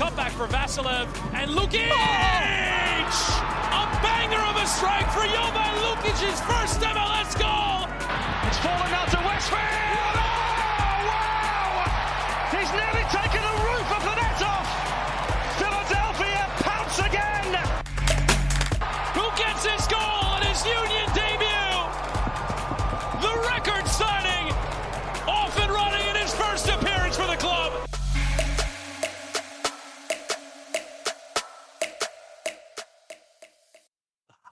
Comeback for Vasilev and Lukic! A banger of a strike for Jovan Lukic's first MLS goal! It's fallen now to Westfield! Oh, wow! He's nearly taken the roof of the net off! Philadelphia pounce again! Who gets his goal in his Union debut? The record signing! Off and running in his first appearance for the club!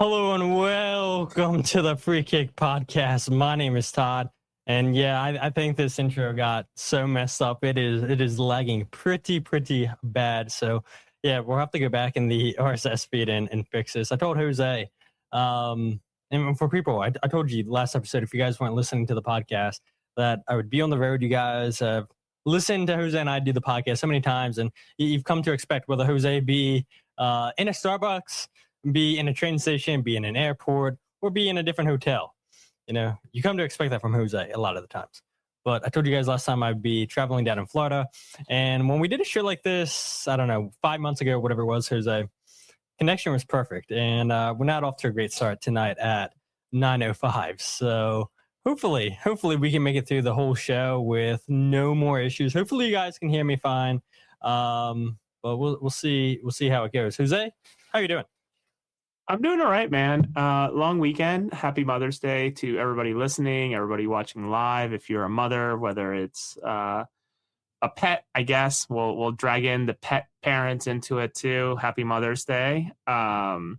Hello and welcome to the Free Kick Podcast. My name is Todd, and yeah, I think this intro got so messed up. It is lagging pretty bad. So yeah, we'll have to go back in the RSS feed and fix this. I told Jose, and for people, I told you last episode, if you guys weren't listening to the podcast, that I would be on the road. You guys have listened to Jose and I do the podcast so many times, and you've come to expect whether Jose be in a Starbucks, be in a train station, be in an airport, or be in a different hotel. You know, you come to expect that from Jose a lot of the times. But I told you guys last time I'd be traveling down in Florida. And when we did a show like this, I don't know, 5 months ago, whatever it was, Jose, connection was perfect. And we're not off to a great start tonight at 9:05. So hopefully we can make it through the whole show with no more issues. Hopefully you guys can hear me fine. But we'll see how it goes. Jose, how you doing? I'm doing all right, man. Long weekend. Happy Mother's Day to everybody listening, everybody watching live. If you're a mother, whether it's a pet, I guess we'll drag in the pet parents into it too. Happy Mother's Day. But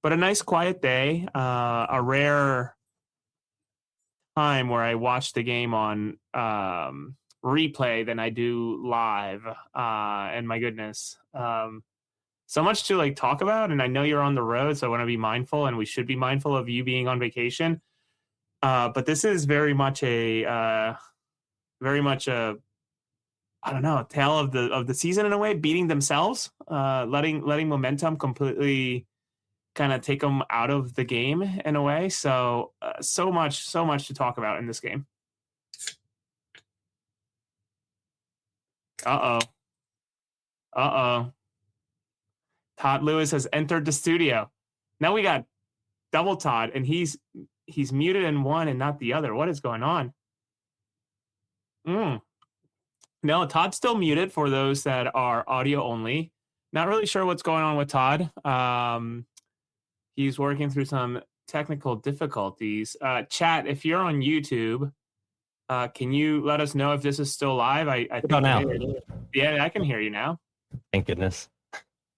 a nice quiet day. A rare time where I watch the game on replay than I do live. And my goodness. So much to talk about, and I know you're on the road, so I want to be mindful, and we should be mindful of you being on vacation. But this is very much a I don't know, tale of the season in a way, beating themselves, letting momentum completely kind of take them out of the game in a way. So so much to talk about in this game. Uh-oh. Todd Lewis has entered the studio. Now we got double Todd, and he's muted in one and not the other. What is going on? No, Todd's still muted for those that are audio only. Not really sure what's going on with Todd. He's working through some technical difficulties. Chat, if you're on YouTube, can you let us know if this is still live? I think now? Yeah, I can hear you now. Thank goodness.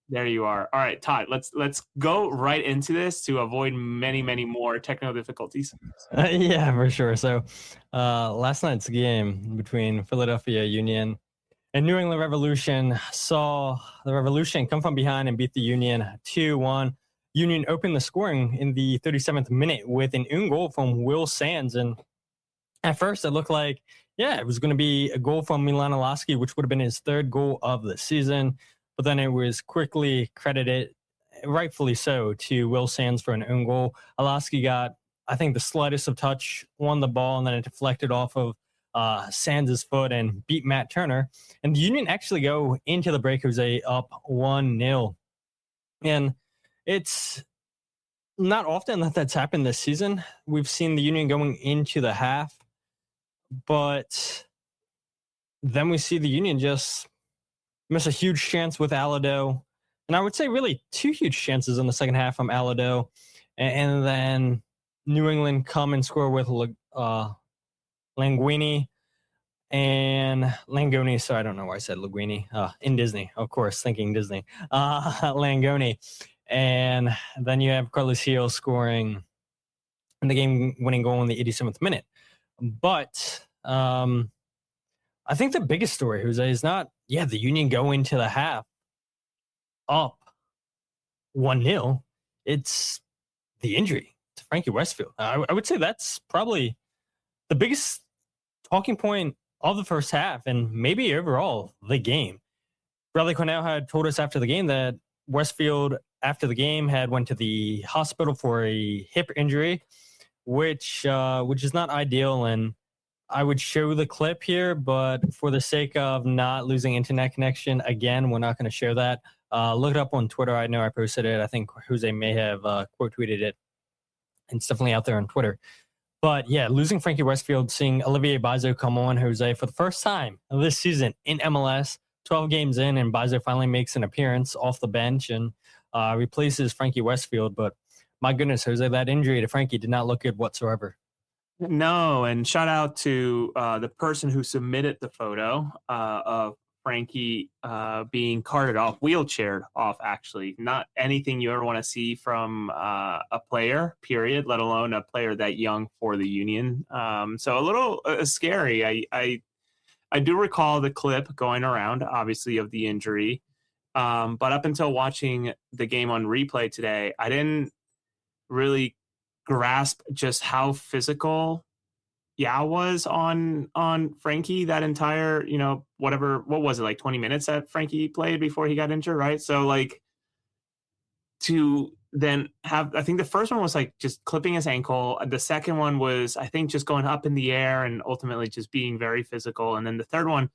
There you are. All right, Todd, let's go right into this to avoid many more technical difficulties. Yeah, for sure. So last night's game between Philadelphia Union and New England Revolution saw the Revolution come from behind and beat the Union 2-1. Union opened the scoring in the 37th minute with an own goal from Will Sands. And at first it looked like, yeah, it was going to be a goal from Milan Alaski, which would have been his third goal of the season. But then it was quickly credited, rightfully so, to Will Sands for an own goal. Alaski got, I think, the slightest of touch, won the ball, and then it deflected off of Sands' foot and beat Matt Turner. And the Union actually go into the break, Jose, up 1-0. And it's not often that that's happened this season. We've seen the Union going into the half, but then we see the Union just miss a huge chance with Alado. And I would say really two huge chances in the second half from Alado. And then New England come and score with Langoni and Langoni. Sorry, I don't know why I said Linguini. In Disney, of course, thinking Disney. Langoni. And then you have Carlos Gil scoring in the game-winning goal in the 87th minute. But I think the biggest story, Jose, is not, the Union go into the half up 1-0. It's the injury to Frankie Westfield. I would say that's probably the biggest talking point of the first half and maybe overall the game. Bradley Cornell had told us after the game that Westfield, after the game, had went to the hospital for a hip injury, which is not ideal. And I would show the clip here, but for the sake of not losing internet connection, again, we're not going to share that. Look it up on Twitter. I know I posted it. I think Jose may have quote tweeted it. It's definitely out there on Twitter. But yeah, losing Frankie Westfield, seeing Olivier Bazo come on, Jose, for the first time this season in MLS, 12 games in, and Bazo finally makes an appearance off the bench and replaces Frankie Westfield. But my goodness, Jose, that injury to Frankie did not look good whatsoever. No, and shout out to the person who submitted the photo of Frankie being carted off, wheelchaired off, actually. Not anything you ever want to see from a player, period, let alone a player that young for the Union. So a little scary. I do recall the clip going around, obviously, of the injury. But up until watching the game on replay today, I didn't really grasp just how physical Yao was on Frankie that entire, what was it, like 20 minutes that Frankie played before he got injured, right? So like to then have, I think the first one was like just clipping his ankle. The second one was, I think, just going up in the air and ultimately just being very physical. And then the third one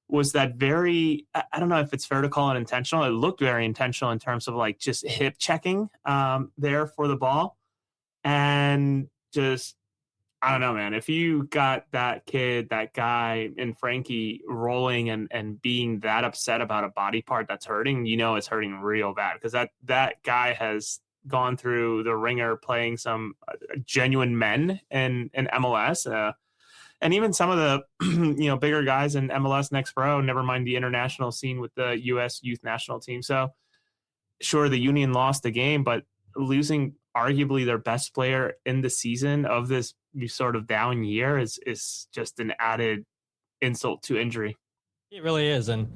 was that very, I don't know if it's fair to call it intentional. It looked very intentional in terms of like just hip checking there for the ball. And just, I don't know, man, if you got that kid, that guy and Frankie rolling and being that upset about a body part that's hurting, it's hurting real bad, because that guy has gone through the ringer playing some genuine men in MLS. And even some of the, bigger guys in MLS Next Pro, never mind the international scene with the U.S. youth national team. So sure, the Union lost the game, but losing arguably their best player in the season of this sort of down year is just an added insult to injury. It really is. And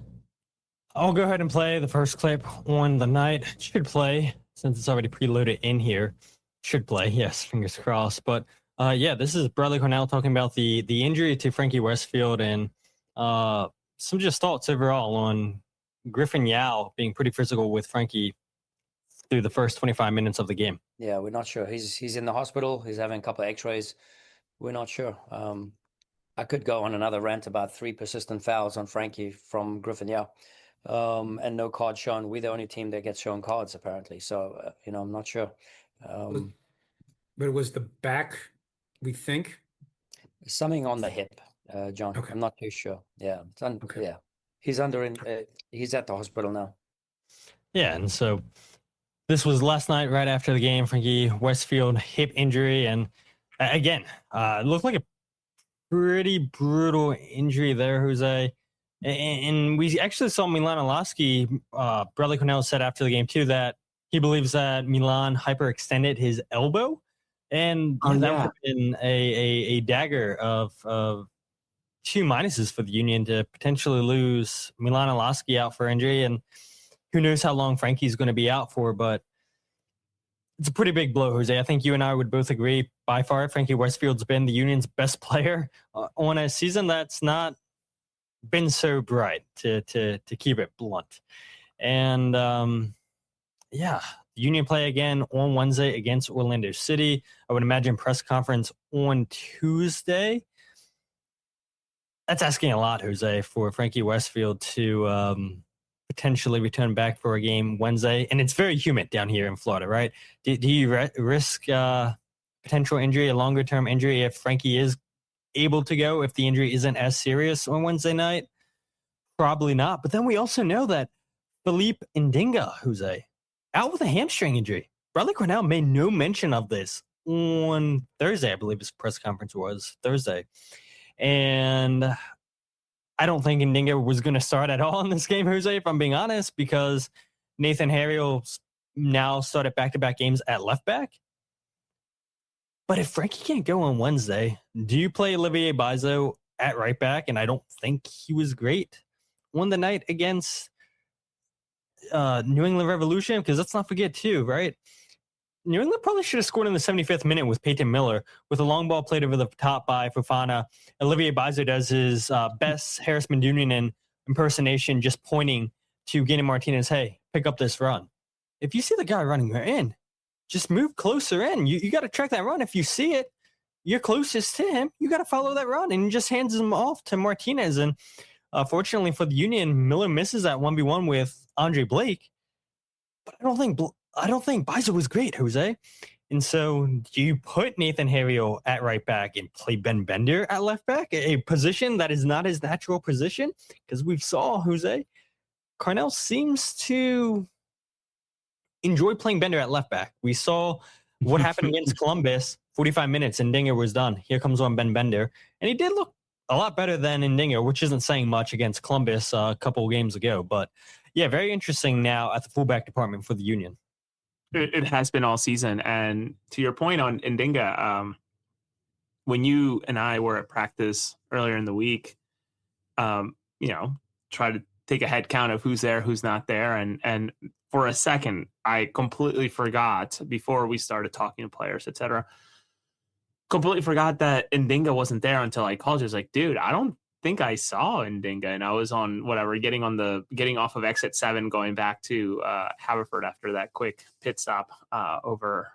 I'll go ahead and play the first clip on the night. It should play since it's already preloaded in here. Should play, yes, fingers crossed. But this is Bradley Cornell talking about the injury to Frankie Westfield and some just thoughts overall on Griffin Yao being pretty physical with Frankie through the first 25 minutes of the game. Yeah, we're not sure. He's in the hospital. He's having a couple of x-rays. We're not sure. I could go on another rant about 3 persistent fouls on Frankie from Griffin Yao, and no card shown. We're the only team that gets shown cards, apparently. So, I'm not sure. But it was the back, we think? Something on the hip, John. Okay. I'm not too sure. Yeah. Okay. Yeah. He's he's at the hospital now. Yeah, and so this was last night, right after the game. Frankie Westfield hip injury, and again, it looked like a pretty brutal injury there, Jose. And we actually saw Milan Olaski. Bradley Cornell said after the game too that he believes that Milan hyperextended his elbow, and that would have been a dagger of 2 minuses for the Union to potentially lose Milan Olaski out for injury, and who knows how long Frankie's going to be out for, but it's a pretty big blow, Jose. I think you and I would both agree, by far, Frankie Westfield's been the Union's best player on a season that's not been so bright, to keep it blunt. And, the Union play again on Wednesday against Orlando City. I would imagine press conference on Tuesday. That's asking a lot, Jose, for Frankie Westfield to potentially return back for a game Wednesday. And it's very humid down here in Florida, right? Do you risk potential injury, a longer-term injury, if Frankie is able to go, if the injury isn't as serious on Wednesday night? Probably not. But then we also know that Philippe Ndinga, Jose, out with a hamstring injury. Bradley Cornell made no mention of this on Thursday, I believe his press conference was Thursday. And I don't think Ndinga was going to start at all in this game, Jose, if I'm being honest, because Nathan Harriel now started back-to-back games at left back. But if Frankie can't go on Wednesday, do you play Olivier Bazo at right back? And I don't think he was great on the night against New England Revolution, because let's not forget too, right? New England probably should have scored in the 75th minute with Peyton Miller, with a long ball played over the top by Fofana. Olivier Bazo does his best Harris Mandunian impersonation, just pointing to Guillermo Martinez, hey, pick up this run. If you see the guy running in, just move closer in. You got to track that run if you see it. you're closest to him. You got to follow that run, and he just hands him off to Martinez. And fortunately for the Union, Miller misses that 1v1 with Andre Blake. But I don't think Beiser was great, Jose. And so do you put Nathan Herrio at right back and play Ben Bender at left back, a position that is not his natural position? Because we saw, Jose, Carnell seems to enjoy playing Bender at left back. We saw what happened against Columbus, 45 minutes, and Ndinger was done. Here comes on Ben Bender. And he did look a lot better than Ndinger, which isn't saying much against Columbus a couple of games ago. But yeah, very interesting now at the fullback department for the Union. It has been all season. And to your point on Ndinga, when you and I were at practice earlier in the week, try to take a head count of who's there, who's not there. And for a second, I completely forgot before we started talking to players, etc. Completely forgot that Ndinga wasn't there until I called you. I was like, dude, I don't think I saw Ndinga. And I was on getting off of exit 7, going back to Haverford after that quick pit stop over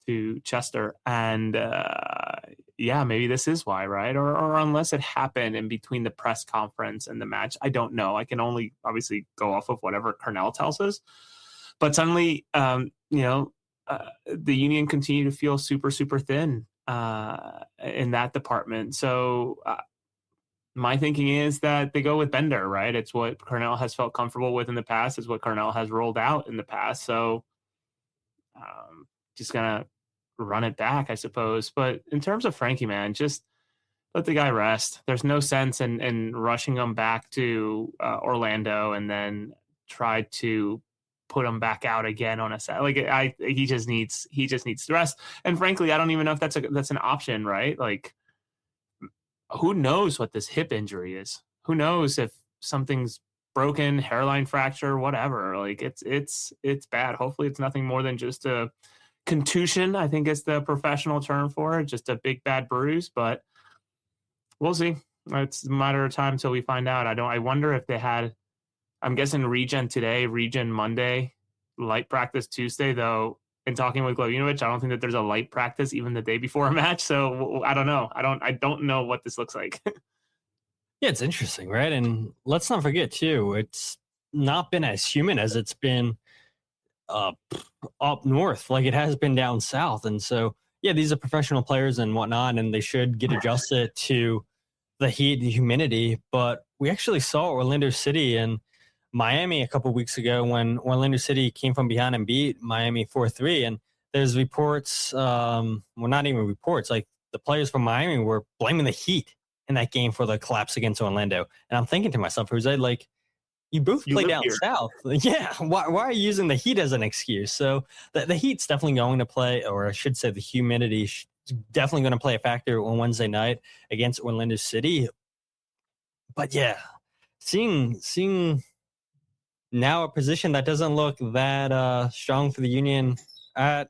to Chester. And maybe this is why, right? Or unless it happened in between the press conference and the match, I don't know. I can only obviously go off of whatever Carnell tells us. But suddenly, the Union continue to feel super, super thin in that department. So my thinking is that they go with Bender, right? It's what Carnell has felt comfortable with in the past. It's what Carnell has rolled out in the past. So just going to run it back, I suppose. But in terms of Frankie, man, just let the guy rest. There's no sense in rushing him back to Orlando and then try to put him back out again on a set. He just needs to rest. And frankly, I don't even know if that's an option, right? Like, who knows what this hip injury is? Who knows if something's broken, hairline fracture, whatever. Like, it's bad. Hopefully it's nothing more than just a contusion, I think is the professional term for it, just a big bad bruise, but we'll see. It's a matter of time until we find out. I wonder if they had, I'm guessing regen today, regen Monday, light practice Tuesday, though. In talking with Glavinovic, I don't think that there's a light practice even the day before a match. So I don't know. I don't know what this looks like. Yeah, it's interesting, right? And let's not forget too, it's not been as human as it's been up north, like it has been down south. And so, yeah, these are professional players and whatnot, and they should get adjusted to the heat, the humidity. But we actually saw Orlando City and Miami a couple of weeks ago when Orlando City came from behind and beat Miami 4-3. And there's reports, not even reports, like the players from Miami were blaming the heat in that game for the collapse against Orlando. And I'm thinking to myself, Jose, like, you both play down south. Yeah. Why are you using the heat as an excuse? So the heat's definitely going to play, or I should say the humidity is definitely going to play a factor on Wednesday night against Orlando City. But yeah, seeing now a position that doesn't look that strong for the Union at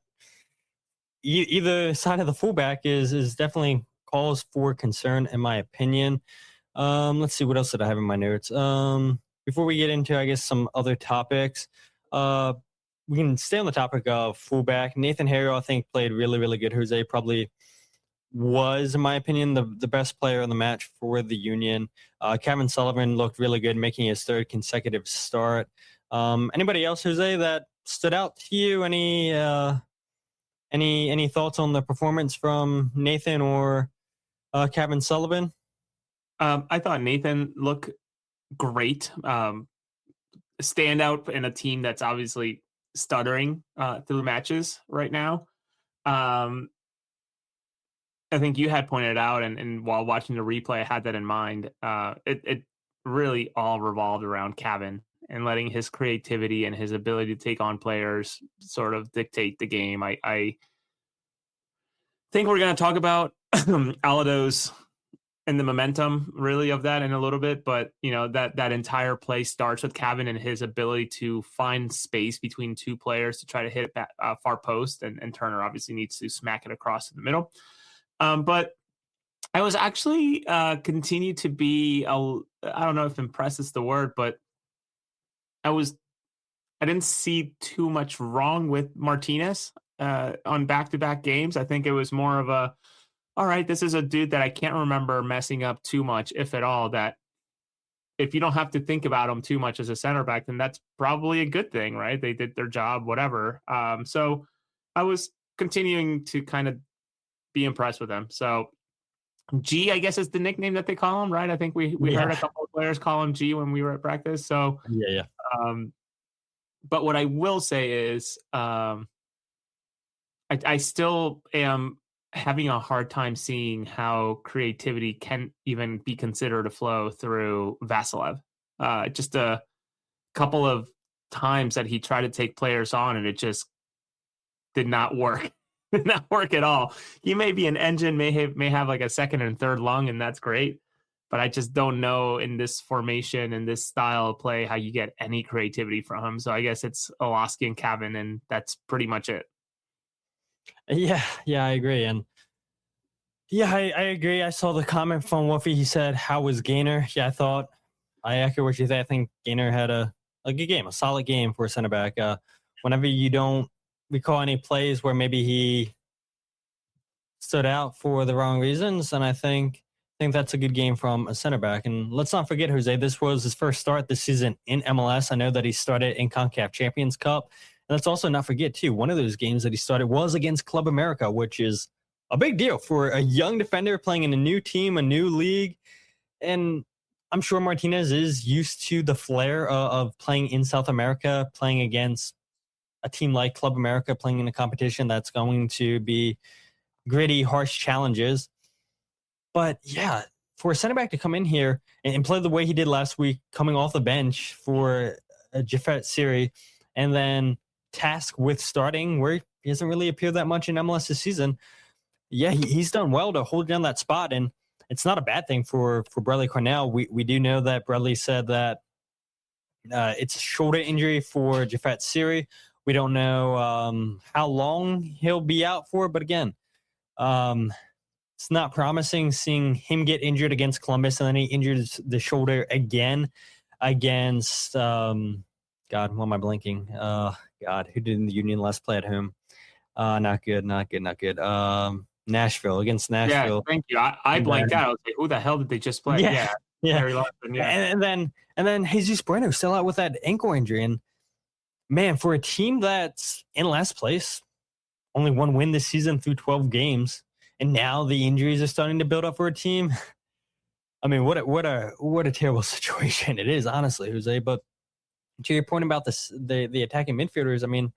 either side of the fullback is definitely calls for concern, in my opinion. Let's see, what else did I have in my notes? Before we get into, I guess, some other topics, we can stay on the topic of fullback. Nathan Herrio, I think, played really, really good. Jose probably was, in my opinion, the best player on the match for the Union. Kevin Sullivan looked really good, making his 3rd consecutive start. Anybody else, Jose, that stood out to you? Any thoughts on the performance from Nathan or Kevin Sullivan? I thought Nathan looked great. Standout in a team that's obviously stuttering through matches right now. I think you had pointed out, and while watching the replay, I had that in mind. It really all revolved around Kevin and letting his creativity and his ability to take on players sort of dictate the game. I think we're going to talk about Alado's and the momentum really of that in a little bit, but that entire play starts with Kevin and his ability to find space between two players to try to hit it back, far post, and Turner obviously needs to smack it across in the middle. But I was actually continue to be, I don't know if impressed is the word, but I didn't see too much wrong with Martinez on back-to-back games. I think it was more of a all right, this is a dude that I can't remember messing up too much, if at all, that if you don't have to think about him too much as a center back, then that's probably a good thing, right? They did their job, whatever. So I was continuing to kind of be impressed with him. So G, I guess, is the nickname that they call him, right? I think we heard a couple of players call him G when we were at practice. So Yeah. but what I will say is I still am having a hard time seeing how creativity can even be considered a flow through Vasilev. Just a couple of times that he tried to take players on and it just did not work. Did not work at all. He may be an engine, may have like a second and third lung, and that's great. But I just don't know in this formation and this style of play how you get any creativity from him. So I guess it's Olaski and Cavan, and that's pretty much it. Yeah, I agree. And yeah, I agree. I saw the comment from Wolfie. He said, how was Gaynor? Yeah, I echo what you say. I think Gaynor had a good game, a solid game for a center back. Whenever you don't recall any plays where maybe he stood out for the wrong reasons, and I think that's a good game from a center back. And let's not forget, Jose, this was his first start this season in MLS. I know that he started in CONCACAF Champions Cup. And let's also not forget, too, one of those games that he started was against Club America, which is a big deal for a young defender playing in a new team, a new league. And I'm sure Martinez is used to the flair of playing in South America, playing against a team like Club America, playing in a competition that's going to be gritty, harsh challenges. But yeah, for a center back to come in here and play the way he did last week, coming off the bench for Jafet Siri, and then tasked with starting where he hasn't really appeared that much in MLS this season. Yeah, he's done well to hold down that spot, and it's not a bad thing for Bradley Cornell. We do know that Bradley said that it's a shoulder injury for Jafet Siri. We don't know how long he'll be out for, but again, it's not promising seeing him get injured against Columbus and then he injured the shoulder again against God, what am I blanking? God, who did the Union last play at home? Not good. Nashville, against Nashville. Yeah, thank you. I blanked out. I was like, who the hell did they just play? Yeah. Harry Larson, yeah. And then Jesus Bueno still out with that ankle injury. And man, for a team that's in last place, only one win this season through 12 games, and now the injuries are starting to build up for a team. I mean, what a terrible situation it is, honestly, Jose. But to your point about the attacking midfielders, I mean,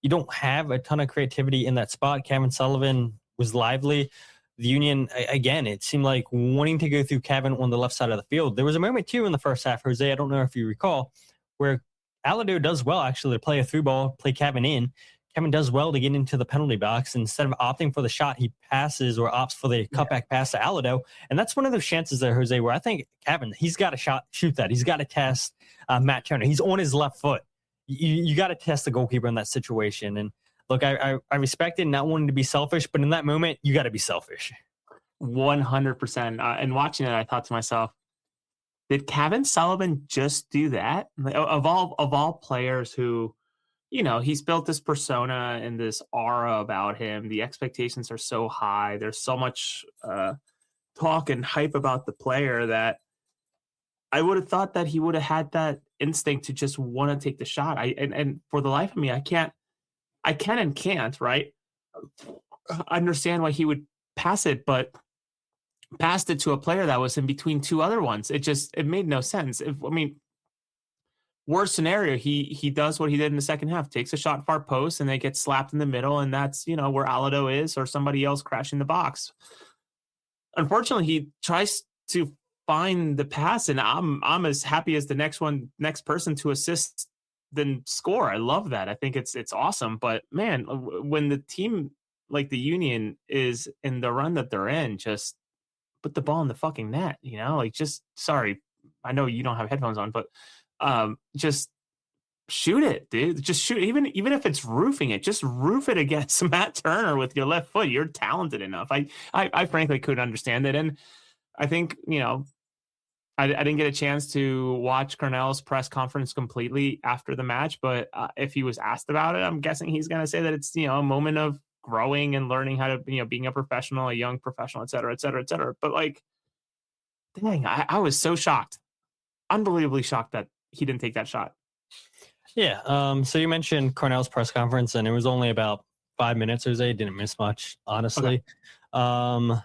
you don't have a ton of creativity in that spot. Kevin Sullivan was lively. The Union, again, it seemed like wanting to go through Kevin on the left side of the field. There was a moment, too, in the first half, Jose, I don't know if you recall, where Alado does well, actually, to play a through ball, play Kevin in. Kevin does well to get into the penalty box. Instead of opting for the shot, he passes or opts for the cutback pass to Alado. And that's one of those chances there, Jose, where I think Kevin, he's got to shoot that. He's got to test Matt Turner. He's on his left foot. You got to test the goalkeeper in that situation. And look, I respect it, not wanting to be selfish, but in that moment, you got to be selfish. 100%. And watching it, I thought to myself, did Kevin Sullivan just do that? Of all players who, you know, he's built this persona and this aura about him. The expectations are so high. There's so much talk and hype about the player that I would have thought that he would have had that instinct to just want to take the shot. And for the life of me, I can and can't, right? Understand why he would pass it, but passed it to a player that was in between two other ones. It made no sense. Worst scenario, he does what he did in the second half, takes a shot far post and they get slapped in the middle, and that's, you know, where Alado is or somebody else crashing the box. Unfortunately, he tries to find the pass, and I'm as happy as the next person to assist than score. I love that. I think it's awesome. But man, when the team like the Union is in the run that they're in, just put the ball in the fucking net, you know, like, just, sorry, I know you don't have headphones on, but just shoot it, dude. Just shoot. Even if it's roofing it, just roof it against Matt Turner with your left foot. You're talented enough. I frankly couldn't understand it. And I think, you know, I didn't get a chance to watch Cornell's press conference completely after the match, but if he was asked about it, I'm guessing he's going to say that it's, you know, a moment of growing and learning how to, being a professional, a young professional, et cetera, et cetera, et cetera. But like, dang, I was so shocked, unbelievably shocked that he didn't take that shot. Yeah. So you mentioned Cornell's press conference, and it was only about 5 minutes. José didn't miss much, honestly. Okay.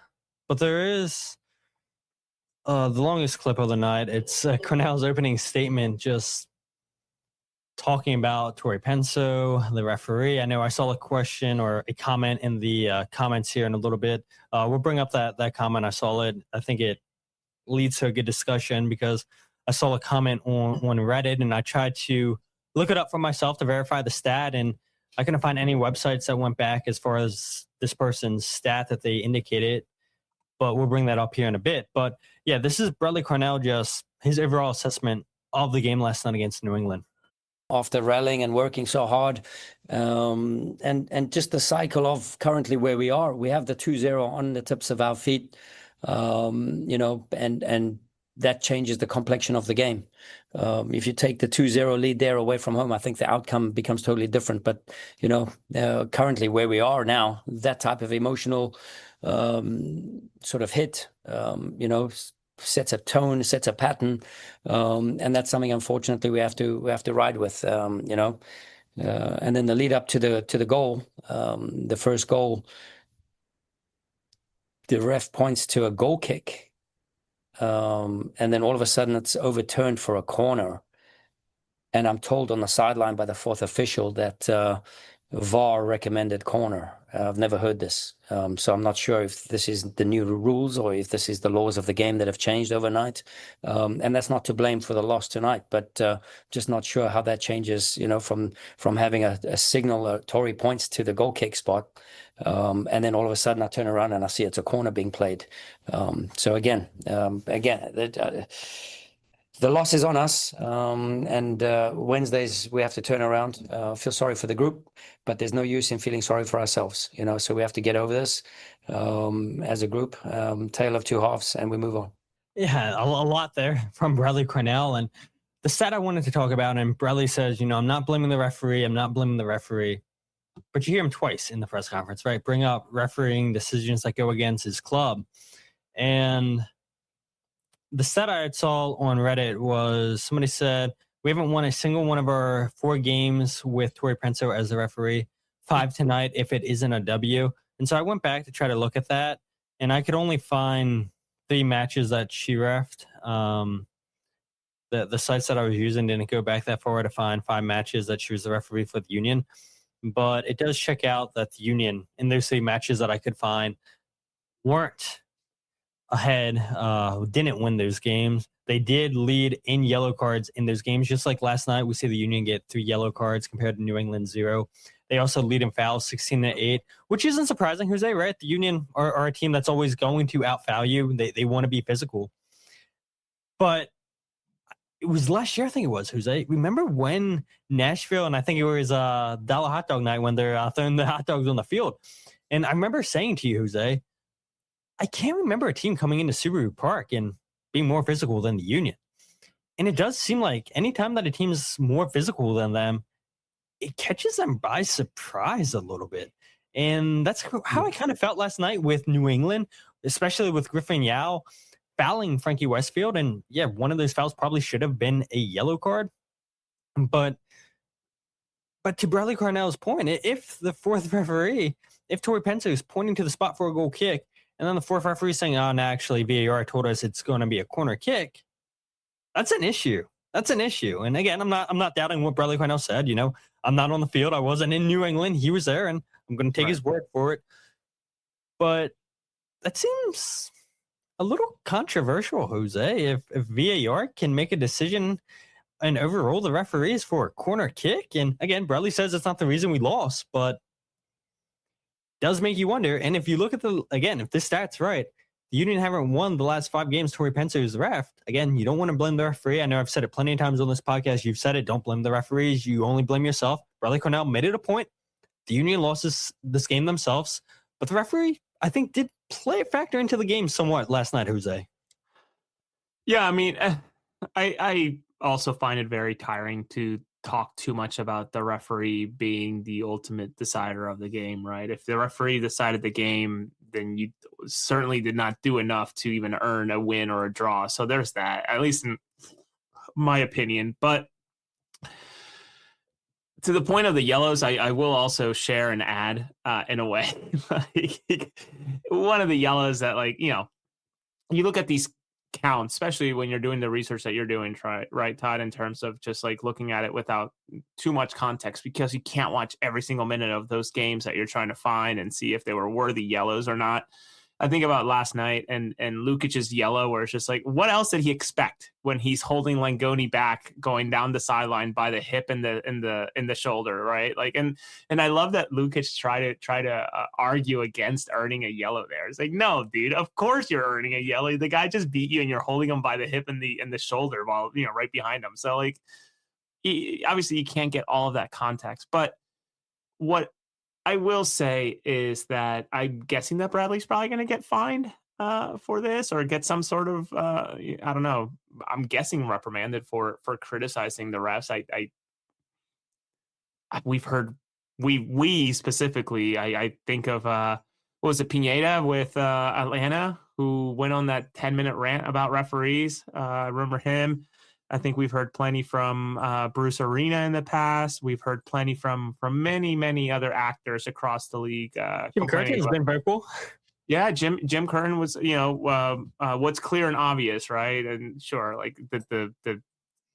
But there is the longest clip of the night. It's Cornell's opening statement, just talking about Tori Penso, the referee. I know I saw a question or a comment in the comments here in a little bit. We'll bring up that comment. I saw it. I think it leads to a good discussion because I saw a comment on Reddit, and I tried to look it up for myself to verify the stat, and I couldn't find any websites that went back as far as this person's stat that they indicated, but we'll bring that up here in a bit. But yeah, this is Bradley Cornell, just his overall assessment of the game last night against New England. After rallying and working so hard, and just the cycle of currently where we are, we have the 2-0 on the tips of our feet, and that changes the complexion of the game. If you take the 2-0 lead there away from home, I think the outcome becomes totally different. But, currently where we are now, that type of emotional sort of hit, sets a tone, sets a pattern. And that's something, unfortunately, we have to ride with, and then the lead up to the goal, the first goal, the ref points to a goal kick. And then all of a sudden it's overturned for a corner. And I'm told on the sideline by the fourth official that VAR recommended corner. I've never heard this. So I'm not sure if this is the new rules or if this is the laws of the game that have changed overnight. And that's not to blame for the loss tonight, but just not sure how that changes, from having a signal, Tory points to the goal kick spot. And then all of a sudden I turn around and I see it's a corner being played. So again, the loss is on us, and Wednesdays we have to turn around. Feel sorry for the group, but there's no use in feeling sorry for ourselves, so we have to get over this as a group, tale of two halves, and we move on. Yeah, a lot there from Bradley Cornell. And the stat I wanted to talk about, and Bradley says, I'm not blaming the referee. I'm not blaming the referee. But you hear him twice in the press conference, right? Bring up refereeing decisions that go against his club. And the stat I saw on Reddit was somebody said, we haven't won a single one of our 4 games with Tori Penso as the referee, 5 tonight if it isn't a W. And so I went back to try to look at that, and I could only find 3 matches that she reffed. The sites that I was using didn't go back that far to find 5 matches that she was the referee for the Union. But it does check out that the Union, in those 3 matches that I could find, weren't ahead, didn't win those games. They did lead in yellow cards in those games. Just like last night, we see the Union get 3 yellow cards compared to New England 0. They also lead in fouls 16-8, which isn't surprising, Jose, right? The Union are a team that's always going to outfoul you. They want to be physical. But it was last year, I think it was, Jose. Remember when Nashville, and I think it was Dollar Hot Dog Night, when they're throwing the hot dogs on the field. And I remember saying to you, Jose, I can't remember a team coming into Subaru Park and being more physical than the Union. And it does seem like anytime that a team is more physical than them, it catches them by surprise a little bit. And that's how I kind of felt last night with New England, especially with Griffin Yao fouling Frankie Westfield. And yeah, one of those fouls probably should have been a yellow card. But to Bradley Cornell's point, if the fourth referee, if Tori Penso is pointing to the spot for a goal kick, and then the fourth referee saying, no, actually, VAR told us it's going to be a corner kick, that's an issue. That's an issue. And again, I'm not doubting what Bradley Cornell said. I'm not on the field. I wasn't in New England. He was there, and I'm going to take his word for it. But that seems a little controversial, Jose. If VAR can make a decision and overrule the referees for a corner kick, and again, Bradley says it's not the reason we lost, but does make you wonder. And if you look at if this stat's right, the Union haven't won the last 5 games Tori Penso is the ref. Again, you don't want to blame the referee. I know I've said it plenty of times on this podcast. You've said it. Don't blame the referees. You only blame yourself. Bradley Cornell made it a point. The Union lost this game themselves, but the referee, I think, did play a factor into the game somewhat last night, Jose. Yeah, I mean, I also find it very tiring to talk too much about the referee being the ultimate decider of the game, right? If the referee decided the game, then you certainly did not do enough to even earn a win or a draw. So there's that, at least in my opinion. But to the point of the yellows, I will also share and add in a way. Like, one of the yellows that, like, you know, you look at these counts, especially when you're doing the research that you're doing, right, Todd, in terms of just like looking at it without too much context, because you can't watch every single minute of those games that you're trying to find and see if they were worthy yellows or not. I think about last night and Lukic's yellow, where it's just like, what else did he expect when he's holding Langoni back, going down the sideline by the hip and the shoulder, right? Like, and I love that Lukic try to argue against earning a yellow there. It's like, no, dude, of course you're earning a yellow. The guy just beat you, and you're holding him by the hip and the shoulder while, you know, right behind him. So like, obviously you can't get all of that context, but what I will say is that I'm guessing that Bradley's probably going to get fined for this, or get some sort of I don't know. I'm guessing reprimanded for criticizing the refs. We've heard we specifically. I think of what was it, Pineda with Atlanta, who went on that 10-minute rant about referees. I remember him. I think we've heard plenty from Bruce Arena in the past. We've heard plenty from many other actors across the league. Jim Curtin's been vocal. Yeah, Jim Curtin was, you know, what's clear and obvious, right? And sure, like the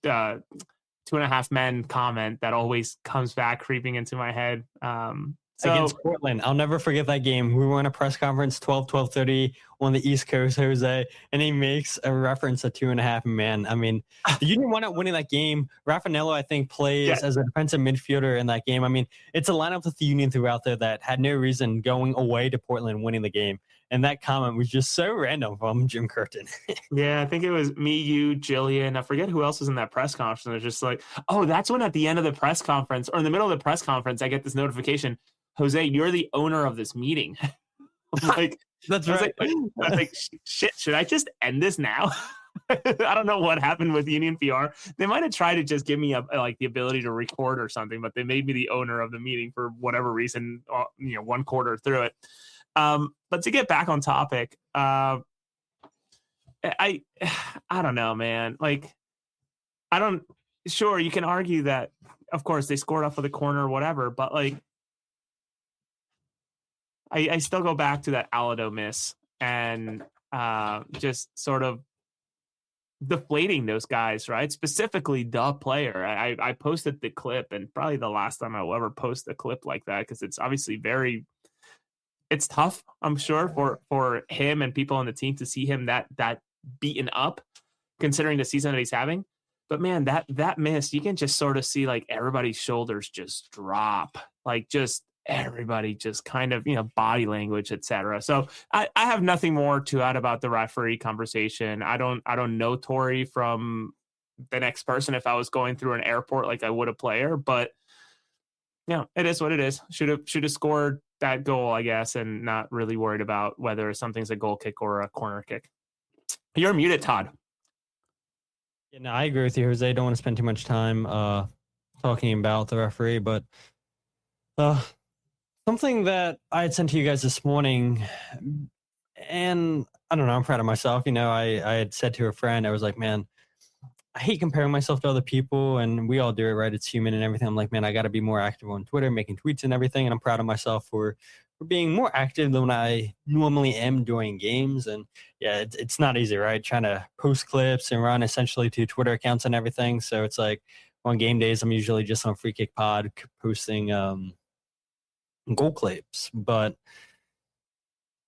2.5 Men comment that always comes back creeping into my head. Against Portland. I'll never forget that game. We were in a press conference, 12:30 on the East Coast, Jose, and he makes a reference to 2.5 Men. I mean, the Union wound up winning that game. Raffanello, I think, plays as a defensive midfielder in that game. I mean, it's a lineup with the Union throughout there that had no reason going away to Portland winning the game. And that comment was just so random from Jim Curtin. Yeah, I think it was me, you, Jillian. I forget who else was in that press conference. And it was just like, oh, that's when at the end of the press conference, or in the middle of the press conference, I get this notification, Jose, you're the owner of this meeting. Like, that's right. I was like, shit, should I just end this now? I don't know what happened with Union PR. They might have tried to just give me like the ability to record or something, but they made me the owner of the meeting for whatever reason, you know, one quarter through it. But to get back on topic, I don't know, man. Like, sure, you can argue that, of course, they scored off of the corner or whatever, but like, I still go back to that Alado miss and just sort of deflating those guys, right? Specifically the player. I posted the clip, and probably the last time I'll ever post a clip like that, because it's obviously it's tough, I'm sure, for him and people on the team to see him that beaten up, considering the season that he's having. But man, that miss, you can just sort of see like everybody's shoulders just drop, like just everybody just kind of, you know, body language, etc. So I have nothing more to add about the referee conversation. I don't know Tori from the next person if I was going through an airport like I would a player, but yeah, it is what it is. Should have scored that goal, I guess, and not really worried about whether something's a goal kick or a corner kick. You're muted, Todd. Yeah, no, I agree with you, Jose. I don't want to spend too much time talking about the referee, but something that I had sent to you guys this morning, and I don't know, I'm proud of myself. You know, I had said to a friend, I was like, man, I hate comparing myself to other people, and we all do it, right? It's human and everything. I'm like, man, I got to be more active on Twitter, making tweets and everything, and I'm proud of myself for being more active than I normally am during games. And yeah, it's not easy, right? Trying to post clips and run essentially 2 Twitter accounts and everything. So it's like on game days, I'm usually just on Free Kick Pod posting goal clips. But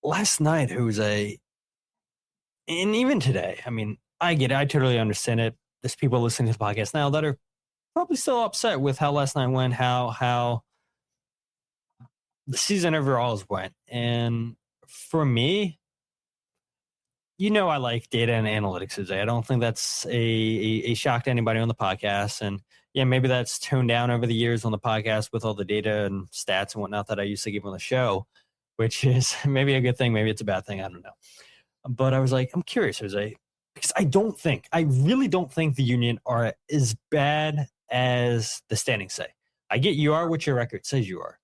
last night, Jose, and even today, I mean, I get it. I totally understand it. There's people listening to the podcast now that are probably still upset with how last night went, how the season overall has went. And for me, you know, I like data and analytics today. I don't think that's a shock to anybody on the podcast. And yeah, maybe that's toned down over the years on the podcast with all the data and stats and whatnot that I used to give on the show, which is maybe a good thing. Maybe it's a bad thing. I don't know. But I was like, I'm curious, Jose, because I really don't think the Union are as bad as the standings say. I get you are what your record says you are.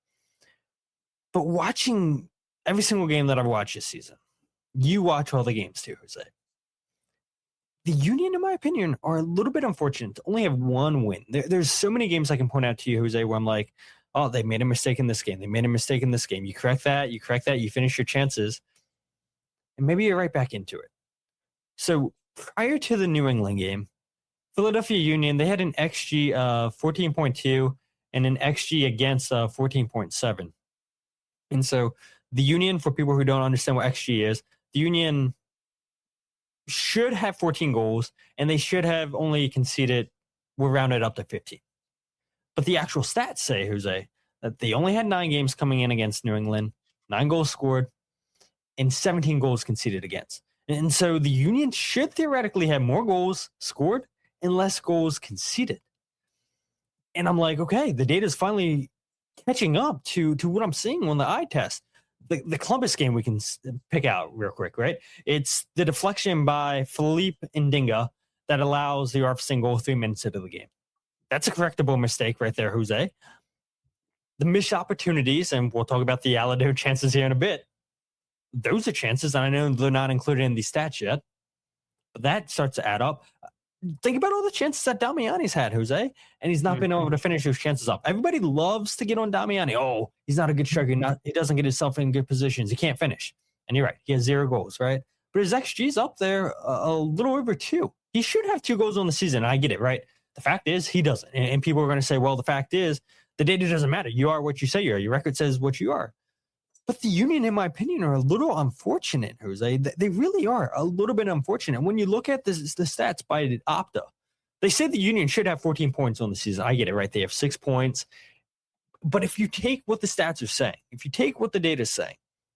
But watching every single game that I've watched this season, you watch all the games too, Jose. The Union, in my opinion, are a little bit unfortunate to only have one win. There's so many games I can point out to you, Jose, where I'm like, oh, they made a mistake in this game. They made a mistake in this game. You correct that, you finish your chances, and maybe you're right back into it. So prior to the New England game, Philadelphia Union, they had an XG of 14.2 and an XG against 14.7. And so the Union, for people who don't understand what XG is, the Union should have 14 goals, and they should have only conceded, we'll round it up to 15. But the actual stats say, Jose, that they only had 9 games coming in against New England, 9 goals scored, and 17 goals conceded against. And so the Union should theoretically have more goals scored and less goals conceded. And I'm like, okay, the data is finally catching up to what I'm seeing on the eye test. The Columbus game we can pick out real quick, right? It's the deflection by Philippe Ndinga that allows the Arfsing goal 3 minutes into the game. That's a correctable mistake right there, Jose. The missed opportunities, and we'll talk about the Alado chances here in a bit. Those are chances, and I know they're not included in these stats yet, but that starts to add up. Think about all the chances that Damiani's had, Jose, and he's not been able to finish those chances up. Everybody loves to get on Damiani. Oh, he's not a good striker. He doesn't get himself in good positions. He can't finish. And you're right. He has 0 goals, right? But his XG's up there a little over 2. He should have 2 goals on the season. I get it, right? The fact is he doesn't. And people are going to say, well, the fact is the data doesn't matter. You are what you say you are. Your record says what you are. But the Union, in my opinion, are a little unfortunate, Jose. They really are a little bit unfortunate. When you look at the stats by Opta, they say the Union should have 14 points on the season. I get it, right? They have 6 points. But if you take what the stats are saying, if you take what the data is saying,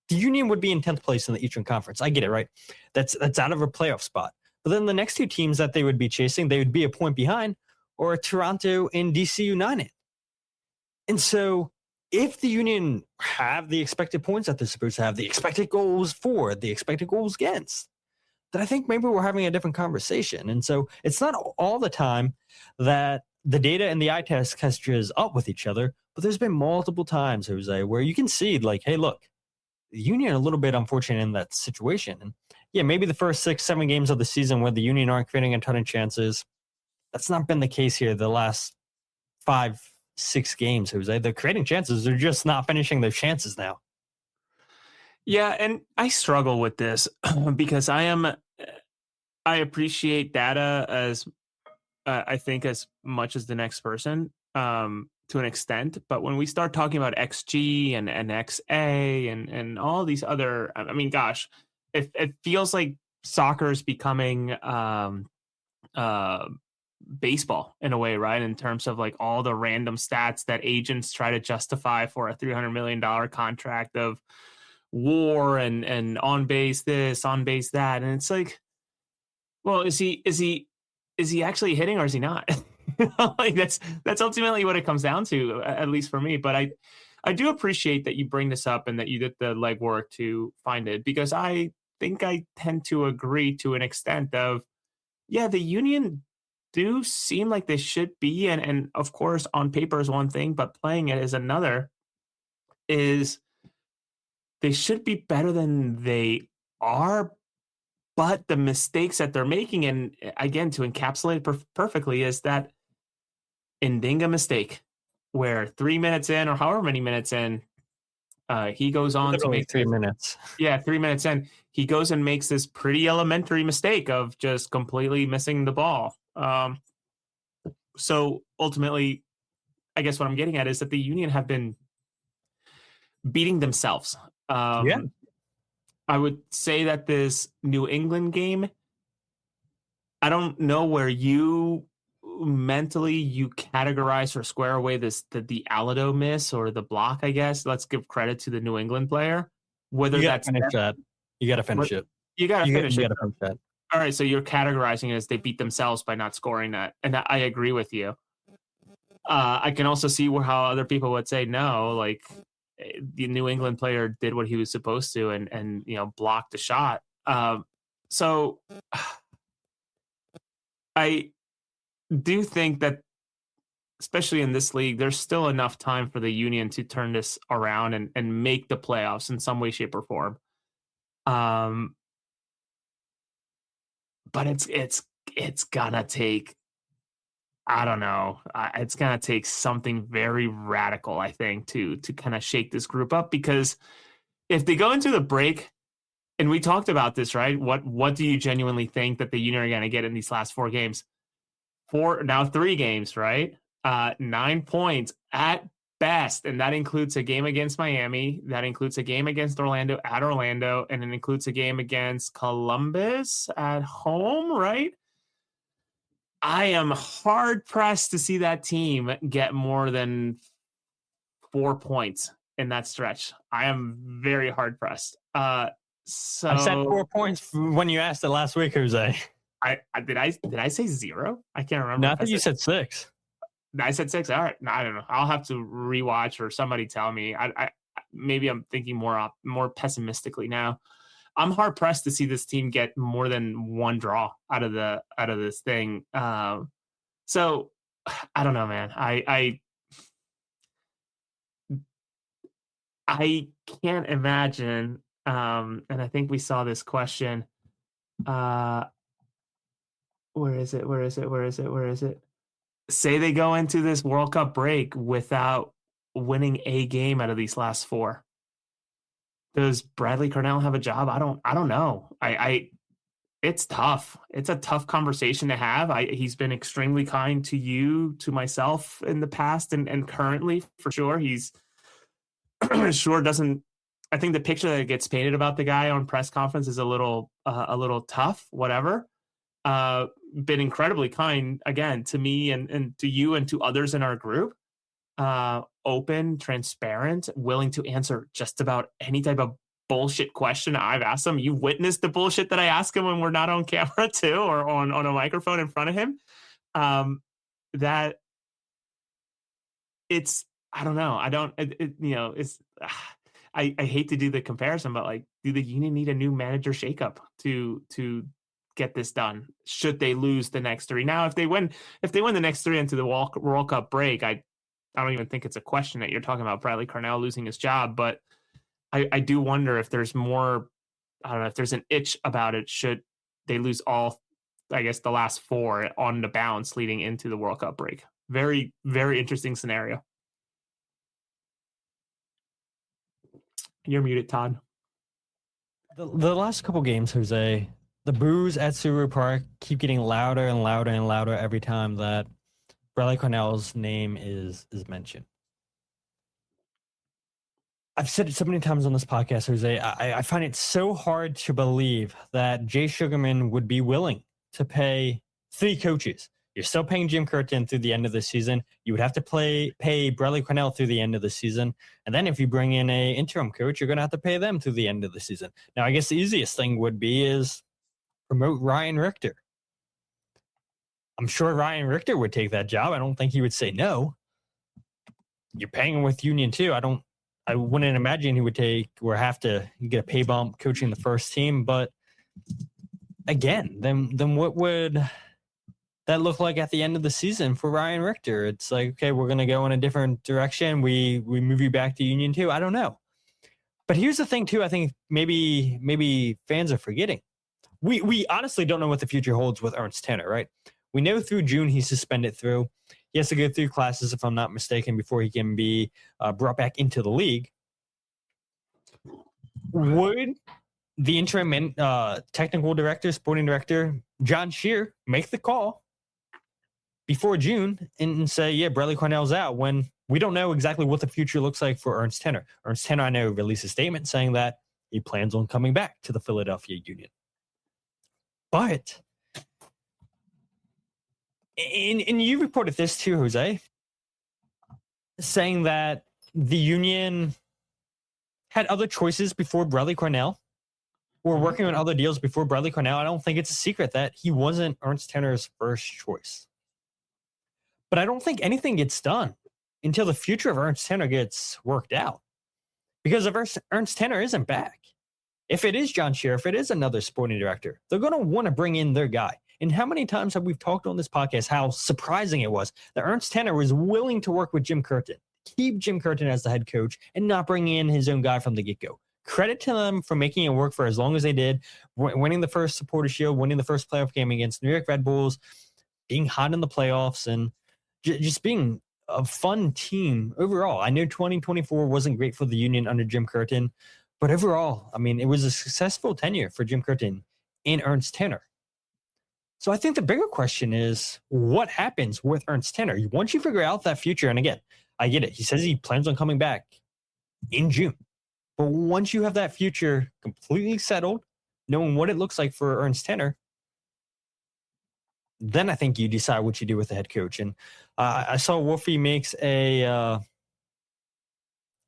the Union would be in 10th place in the Eastern Conference. I get it, right? That's out of a playoff spot. But then the next 2 teams that they would be chasing, they would be a point behind, or Toronto and DC United. And so if the Union have the expected points that they're supposed to have, the expected goals for, the expected goals against, then I think maybe we're having a different conversation. And so it's not all the time that the data and the eye test catches up with each other, but there's been multiple times, Jose, where you can see like, hey, look, the Union are a little bit unfortunate in that situation. And yeah, maybe the first 6-7 games of the season where the Union aren't creating a ton of chances, that's not been the case here the last 5-6 games, Jose. They're creating chances. They're just not finishing their chances now. Yeah, and I struggle with this because I appreciate data as I think as much as the next person to an extent. But when we start talking about XG and XA and all these other, I mean, gosh, it feels like soccer is becoming baseball in a way, right? In terms of like all the random stats that agents try to justify for a $300 million contract of WAR and on base this, on base that, and it's like, well, is he actually hitting or is he not? Like that's ultimately what it comes down to, at least for me. But I do appreciate that you bring this up and that you did the legwork to find it, because I think I tend to agree to an extent of, yeah, the Union do seem like they should be, and of course on paper is one thing, but playing it is another, is they should be better than they are. But the mistakes that they're making, and again, to encapsulate perfectly, is that Ndinga mistake where 3 minutes in or however many minutes in, he goes on to make 3 minutes. Yeah, 3 minutes in, he goes and makes this pretty elementary mistake of just completely missing the ball. So ultimately, I guess what I'm getting at is that the Union have been beating themselves. Yeah. I would say that this New England game, I don't know where you mentally you categorize or square away the Alado miss or the block, I guess. Let's give credit to the New England player. Whether You that's gotta finish that. You gotta finish it. You gotta finish it. You gotta finish that. All right, so you're categorizing it as they beat themselves by not scoring that, and I agree with you. I can also see how other people would say no, like the New England player did what he was supposed to and blocked the shot. So I do think that especially in this league, there's still enough time for the Union to turn this around and make the playoffs in some way, shape, or form. But it's gonna take, I don't know, it's gonna take something very radical, I think, to kind of shake this group up, because if they go into the break, and we talked about this, right? What do you genuinely think that the Union are gonna get in these last 4 games? 3 games, right? 9 points at best, and that includes a game against Miami, that includes a game against Orlando at Orlando, and it includes a game against Columbus at home, right? I am hard pressed to see that team get more than 4 points in that stretch. I am very hard pressed. So I said 4 points when you asked it last week, Jose. Did I say 0? I can't remember. No, I think you said 6. I said 6. All right. No, I don't know. I'll have to rewatch, or somebody tell me. I maybe I'm thinking more pessimistically now. I'm hard pressed to see this team get more than 1 draw out of this thing. So I don't know, man. I can't imagine. And I think we saw this question. Where is it? Say they go into this World Cup break without winning a game out of these last 4. Does Bradley Cornell have a job? I don't know. It's tough. It's a tough conversation to have. He's been extremely kind to you, to myself in the past, and currently, for sure. He's sure doesn't. I think the picture that gets painted about the guy on press conference is a little tough. Whatever. Been incredibly kind again to me and to you and to others in our group. Open, transparent, willing to answer just about any type of bullshit question I've asked him. You witnessed the bullshit that I ask him when we're not on camera too, or on a microphone in front of him. That it's, I don't know. I hate to do the comparison, but like, do the Union need a new manager shakeup to get this done? Should they lose the next 3? Now, if they win the next 3 into the World Cup break, I don't even think it's a question that you're talking about Bradley Cornell losing his job, but I do wonder if there's more, I don't know, if there's an itch about it. Should they lose all, I guess, the last 4 on the bounce leading into the World Cup break? Very, very interesting scenario. You're muted, Todd. The last couple games, Jose, the boos at Subaru Park keep getting louder and louder and louder every time that Bradley Cornell's name is mentioned. I've said it so many times on this podcast, Jose. I find it so hard to believe that Jay Sugarman would be willing to pay 3 coaches. You're still paying Jim Curtin through the end of the season. You would have to pay Bradley Cornell through the end of the season. And then if you bring in an interim coach, you're going to have to pay them through the end of the season. Now, I guess the easiest thing would be is promote Ryan Richter. I'm sure Ryan Richter would take that job. I don't think he would say no. You're paying him with Union too. I wouldn't imagine he would take or have to get a pay bump coaching the first team. But again, then what would that look like at the end of the season for Ryan Richter? It's like, okay, we're going to go in a different direction. We move you back to Union too. I don't know. But here's the thing too. I think maybe fans are forgetting. We honestly don't know what the future holds with Ernst Tanner, right? We know through June he's suspended through. He has to go through classes, if I'm not mistaken, before he can be brought back into the league. Would the interim technical director, sporting director, John Shear, make the call before June and say, yeah, Bradley Cornell's out, when we don't know exactly what the future looks like for Ernst Tanner? Ernst Tanner, I know, released a statement saying that he plans on coming back to the Philadelphia Union. But, and you reported this too, Jose, saying that the Union had other choices before Bradley Cornell, or working on other deals before Bradley Cornell. I don't think it's a secret that he wasn't Ernst Tanner's first choice. But I don't think anything gets done until the future of Ernst Tanner gets worked out. Because if Ernst Tanner isn't back, if it is John Shear, if it is another sporting director, they're going to want to bring in their guy. And how many times have we talked on this podcast how surprising it was that Ernst Tanner was willing to work with Jim Curtin, keep Jim Curtin as the head coach, and not bring in his own guy from the get-go. Credit to them for making it work for as long as they did, winning the first Supporter Shield, winning the first playoff game against New York Red Bulls, being hot in the playoffs, and just being a fun team overall. I know 2024 wasn't great for the Union under Jim Curtin, but overall, I mean, it was a successful tenure for Jim Curtin and Ernst Tanner. So I think the bigger question is, what happens with Ernst Tanner? Once you figure out that future, and again, I get it. He says he plans on coming back in June. But once you have that future completely settled, knowing what it looks like for Ernst Tanner, then I think you decide what you do with the head coach. And I saw Wolfie makes a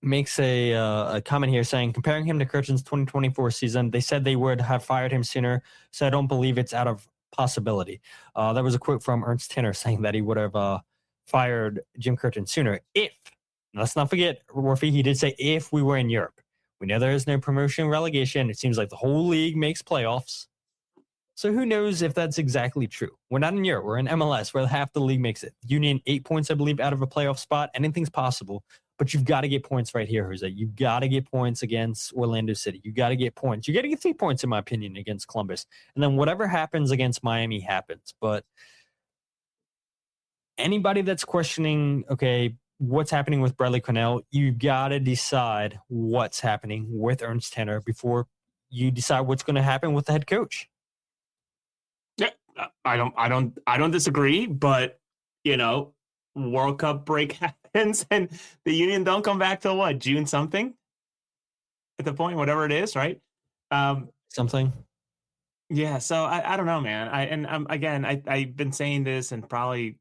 comment here saying, comparing him to Curtin's 2024 season, they said they would have fired him sooner, so I don't believe it's out of possibility. That was a quote from Ernst Tanner saying that he would have fired Jim Curtin sooner if, let's not forget, Wolfie, he did say if we were in Europe. We know there is no promotion relegation. It seems like the whole league makes playoffs. So who knows if that's exactly true. We're not in Europe. We're in MLS where half the league makes it. Union 8 points, I believe, out of a playoff spot. Anything's possible. But you've got to get points right here, Jose. You've got to get points against Orlando City. You got to get points. You got to get 3 points, in my opinion, against Columbus. And then whatever happens against Miami happens. But anybody that's questioning, okay, what's happening with Bradley Cornell, you got to decide what's happening with Ernst Tanner before you decide what's going to happen with the head coach. Yeah, I don't disagree, but World Cup break happens and the Union don't come back till what, June something? At the point, whatever it is, right? Something. Yeah, so I don't know, man. I've been saying this and probably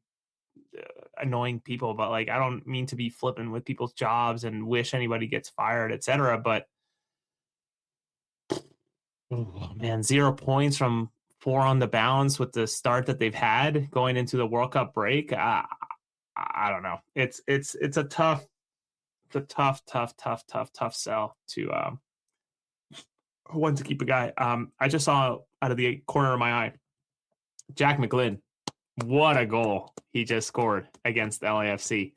annoying people, but I don't mean to be flippant with people's jobs and wish anybody gets fired, etc. But oh man, 0 points from 4 on the bounce with the start that they've had going into the World Cup break. I don't know. It's a tough sell to one to keep a guy. I just saw out of the corner of my eye, Jack McGlynn. What a goal he just scored against the LAFC.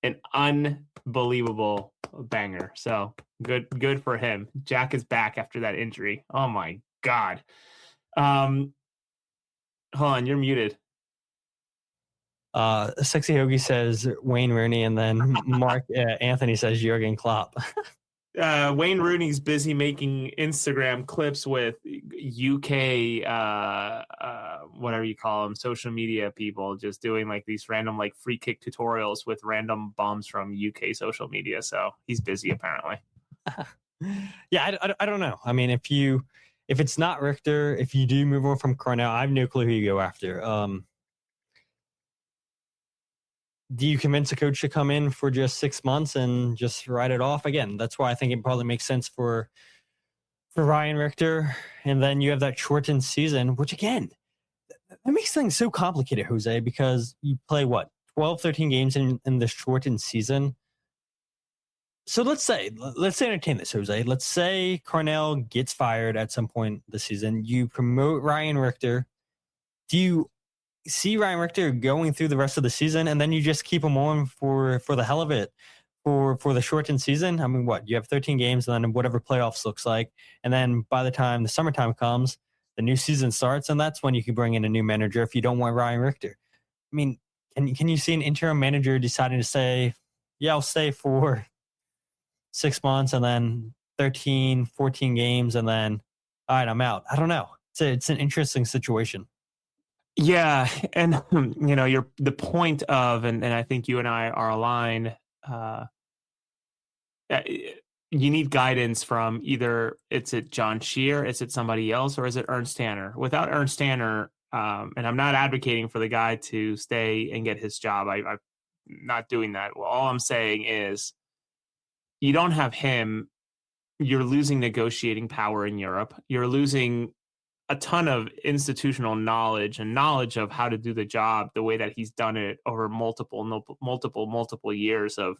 An unbelievable banger. So good for him. Jack is back after that injury. Oh my God. Hold on, you're muted. Sexy Hoagie says Wayne Rooney, and then Mark Anthony says Jurgen Klopp. Wayne Rooney's busy making Instagram clips with UK, whatever you call them, social media people, just doing these random free kick tutorials with random bums from UK social media. So he's busy apparently. Yeah, I don't know. I mean, if it's not Richter, if you do move on from Cornell, I have no clue who you go after. Do you convince a coach to come in for just 6 months and just write it off? Again, that's why I think it probably makes sense for Ryan Richter. And then you have that shortened season, which again, that makes things so complicated, Jose, because you play 12, 13 games in the shortened season. So let's entertain this, Jose. Let's say Cornell gets fired at some point this season. You promote Ryan Richter. Do you see Ryan Richter going through the rest of the season, and then you just keep him on for the hell of it for the shortened season? I mean, you have 13 games, and then whatever playoffs looks like, and then by the time the summertime comes, the new season starts, and that's when you can bring in a new manager if you don't want Ryan Richter. I mean, can you see an interim manager deciding to say, yeah, I'll stay for 6 months and then 13, 14 games, and then, all right, I'm out? I don't know. It's an interesting situation. Yeah, and the point of, and I think you and I are aligned. You need guidance from either is it John Shear, is it somebody else, or is it Ernst Tanner? Without Ernst Tanner, and I'm not advocating for the guy to stay and get his job. I'm not doing that. Well, all I'm saying is, you don't have him, you're losing negotiating power in Europe. You're losing a ton of institutional knowledge and knowledge of how to do the job the way that he's done it over multiple years of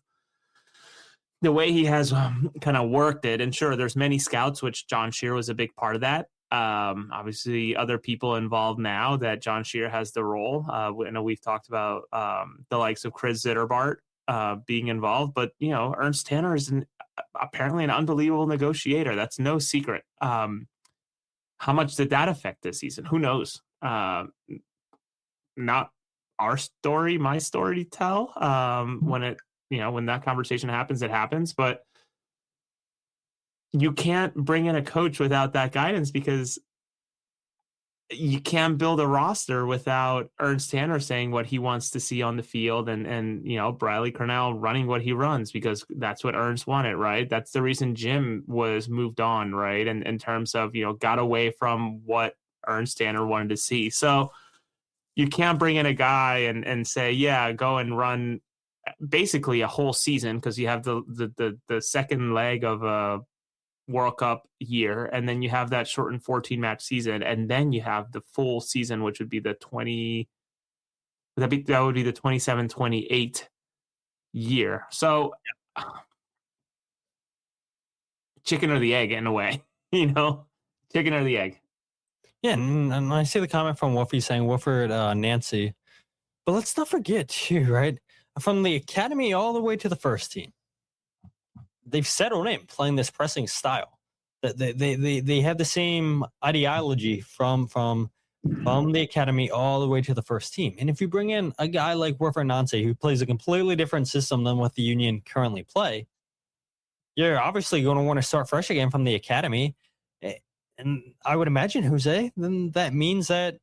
the way he has kind of worked it. And sure, there's many scouts, which John Shear was a big part of that. Obviously, other people involved now that John Shear has the role. I know we've talked about the likes of Chris Zitterbart being involved, but Ernst Tanner is apparently an unbelievable negotiator. That's no secret. How much did that affect this season? Who knows? Not our story, my story to tell. When that conversation happens, it happens. But you can't bring in a coach without that guidance, because you can't build a roster without Ernst Tanner saying what he wants to see on the field, and Briley Cornell running what he runs, because that's what Ernst wanted, right? That's the reason Jim was moved on, right? And in terms of, got away from what Ernst Tanner wanted to see. So you can't bring in a guy and say, yeah, go and run basically a whole season, because you have the second leg of a World Cup year, and then you have that shortened 14-match season, and then you have the full season, which would be the 27-28 year. So chicken or the egg in a way, chicken or the egg. Yeah, and I see the comment from Wolfie saying Wolford Nancy. But let's not forget, too, right? From the academy all the way to the first team, they've settled in playing this pressing style. They have the same ideology from the academy all the way to the first team. And if you bring in a guy like Wolford Nancy, who plays a completely different system than what the Union currently play, you're obviously going to want to start fresh again from the academy. And I would imagine, Jose, then that means that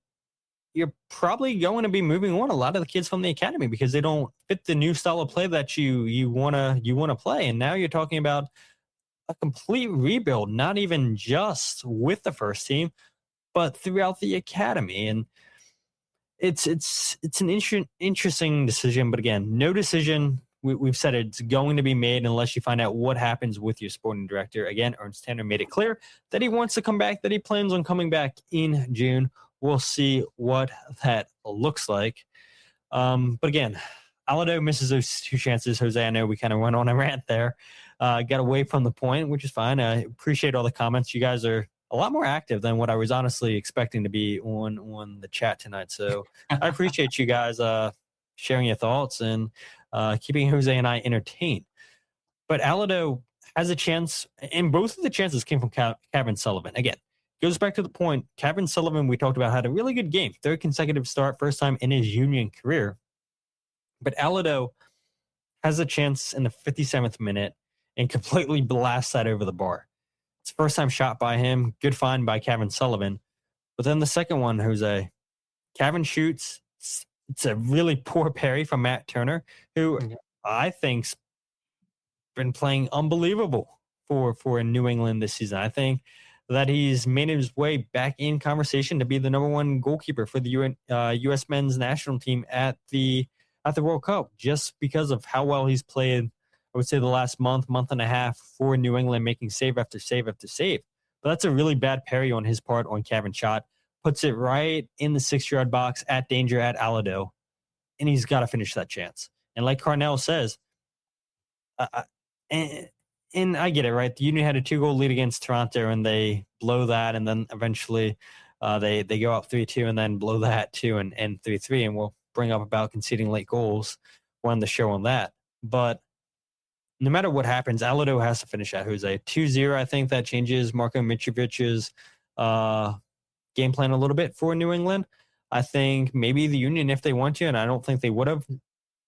you're probably going to be moving on a lot of the kids from the academy, because they don't fit the new style of play that you want to play. And now you're talking about a complete rebuild, not even just with the first team, but throughout the academy. And it's an interesting decision. But again, no decision. We've said it's going to be made unless you find out what happens with your sporting director. Again, Ernst Tanner made it clear that he wants to come back, that he plans on coming back in June. We'll see what that looks like. But again, Alado misses those two chances. Jose, I know we kind of went on a rant there. Got away from the point, which is fine. I appreciate all the comments. You guys are a lot more active than what I was honestly expecting to be on the chat tonight. So I appreciate you guys sharing your thoughts and keeping Jose and I entertained. But Alado has a chance, and both of the chances came from Kevin Sullivan. Again, goes back to the point, Kevin Sullivan, we talked about, had a really good game. Third consecutive start, first time in his Union career. But Alado has a chance in the 57th minute and completely blasts that over the bar. It's the first time shot by him. Good find by Kevin Sullivan. But then the second one, Jose, Kevin shoots. It's a really poor parry from Matt Turner, who I think's been playing unbelievable for New England this season. I think that he's made his way back in conversation to be the number one goalkeeper for the U.S. men's national team at the World Cup, just because of how well he's played. I would say the last month and a half for New England, making save after save after save. But that's a really bad parry on his part on Kevin's shot. Puts it right in the 6-yard box at danger at Alado, and he's got to finish that chance. And like Carnell says, and I get it, right? The Union had a 2-goal lead against Toronto, and they blow that, and then eventually they go up 3-2, and then blow that too, and 3-3, and we'll bring up about conceding late goals. We'll end the show on that. But no matter what happens, Alado has to finish at Jose. 2-0, I think that changes Marko Mitrovic's game plan a little bit for New England. I think maybe the Union, if they want to, and I don't think they would have,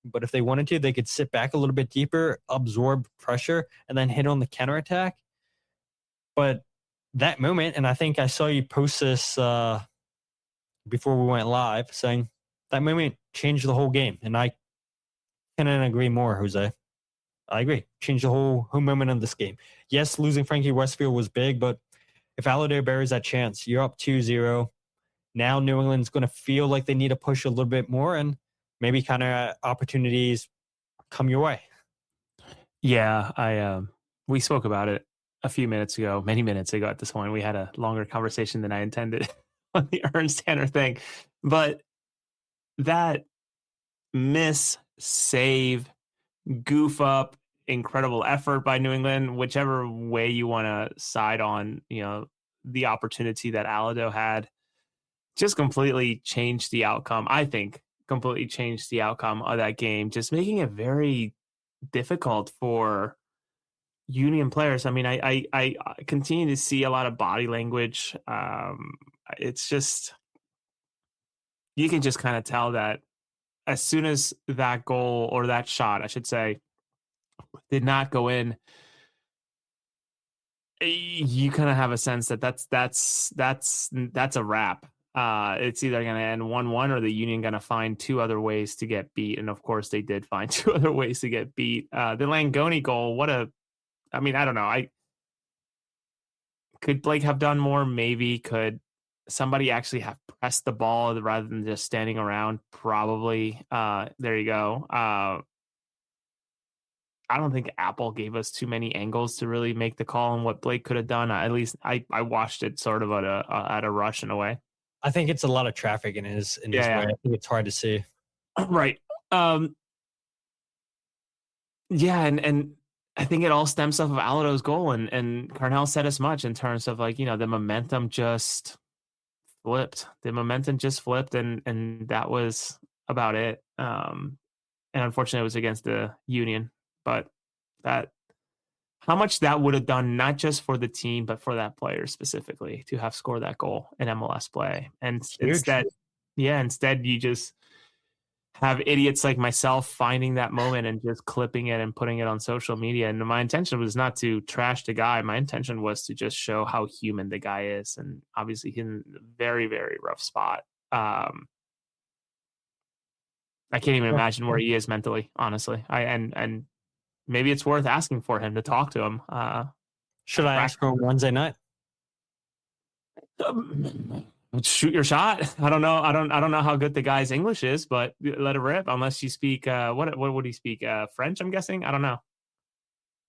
but if they wanted to, they could sit back a little bit deeper, absorb pressure, and then hit on the counterattack. But that moment, and I think I saw you post this before we went live, saying that moment changed the whole game. And I couldn't agree more, Jose. I agree. Changed the whole moment of this game. Yes, losing Frankie Westfield was big, but if Alado buries that chance, you're up 2-0. Now New England's going to feel like they need to push a little bit more, and maybe kind of opportunities come your way. Yeah, we spoke about it many minutes ago at this point. We had a longer conversation than I intended on the Ernst Tanner thing. But that miss, save, goof up, incredible effort by New England, whichever way you want to side on, the opportunity that Alado had just completely changed the outcome. I think completely changed the outcome of that game, just making it very difficult for Union players. I mean, I continue to see a lot of body language. It's just, you can just kind of tell that as soon as that goal, or that shot, I should say, did not go in, you kind of have a sense that that's a wrap. It's either going to end 1-1 or the Union going to find two other ways to get beat. And of course they did find two other ways to get beat. The Langoni goal, I don't know. Could Blake have done more? Maybe. Could somebody actually have pressed the ball rather than just standing around? Probably. There you go. I don't think Apple gave us too many angles to really make the call on what Blake could have done. At least I watched it sort of at a rush in a way. I think it's a lot of traffic in his way. I think it's hard to see. Right. Yeah, and I think it all stems off of Alado's goal, and Carnell said as much in terms of the momentum just flipped. The momentum just flipped, and that was about it. And unfortunately, it was against the Union. But how much that would have done, not just for the team, but for that player specifically, to have scored that goal in MLS play. And instead you just have idiots like myself finding that moment and just clipping it and putting it on social media. And my intention was not to trash the guy. My intention was to just show how human the guy is. And obviously he's in a very, very rough spot. I can't even imagine where he is mentally, honestly. And maybe it's worth asking for him to talk to him. Should I ask for him Wednesday night? Shoot your shot. I don't know. I don't know how good the guy's English is, but let it rip. Unless you speak what would he speak? French, I'm guessing. I don't know.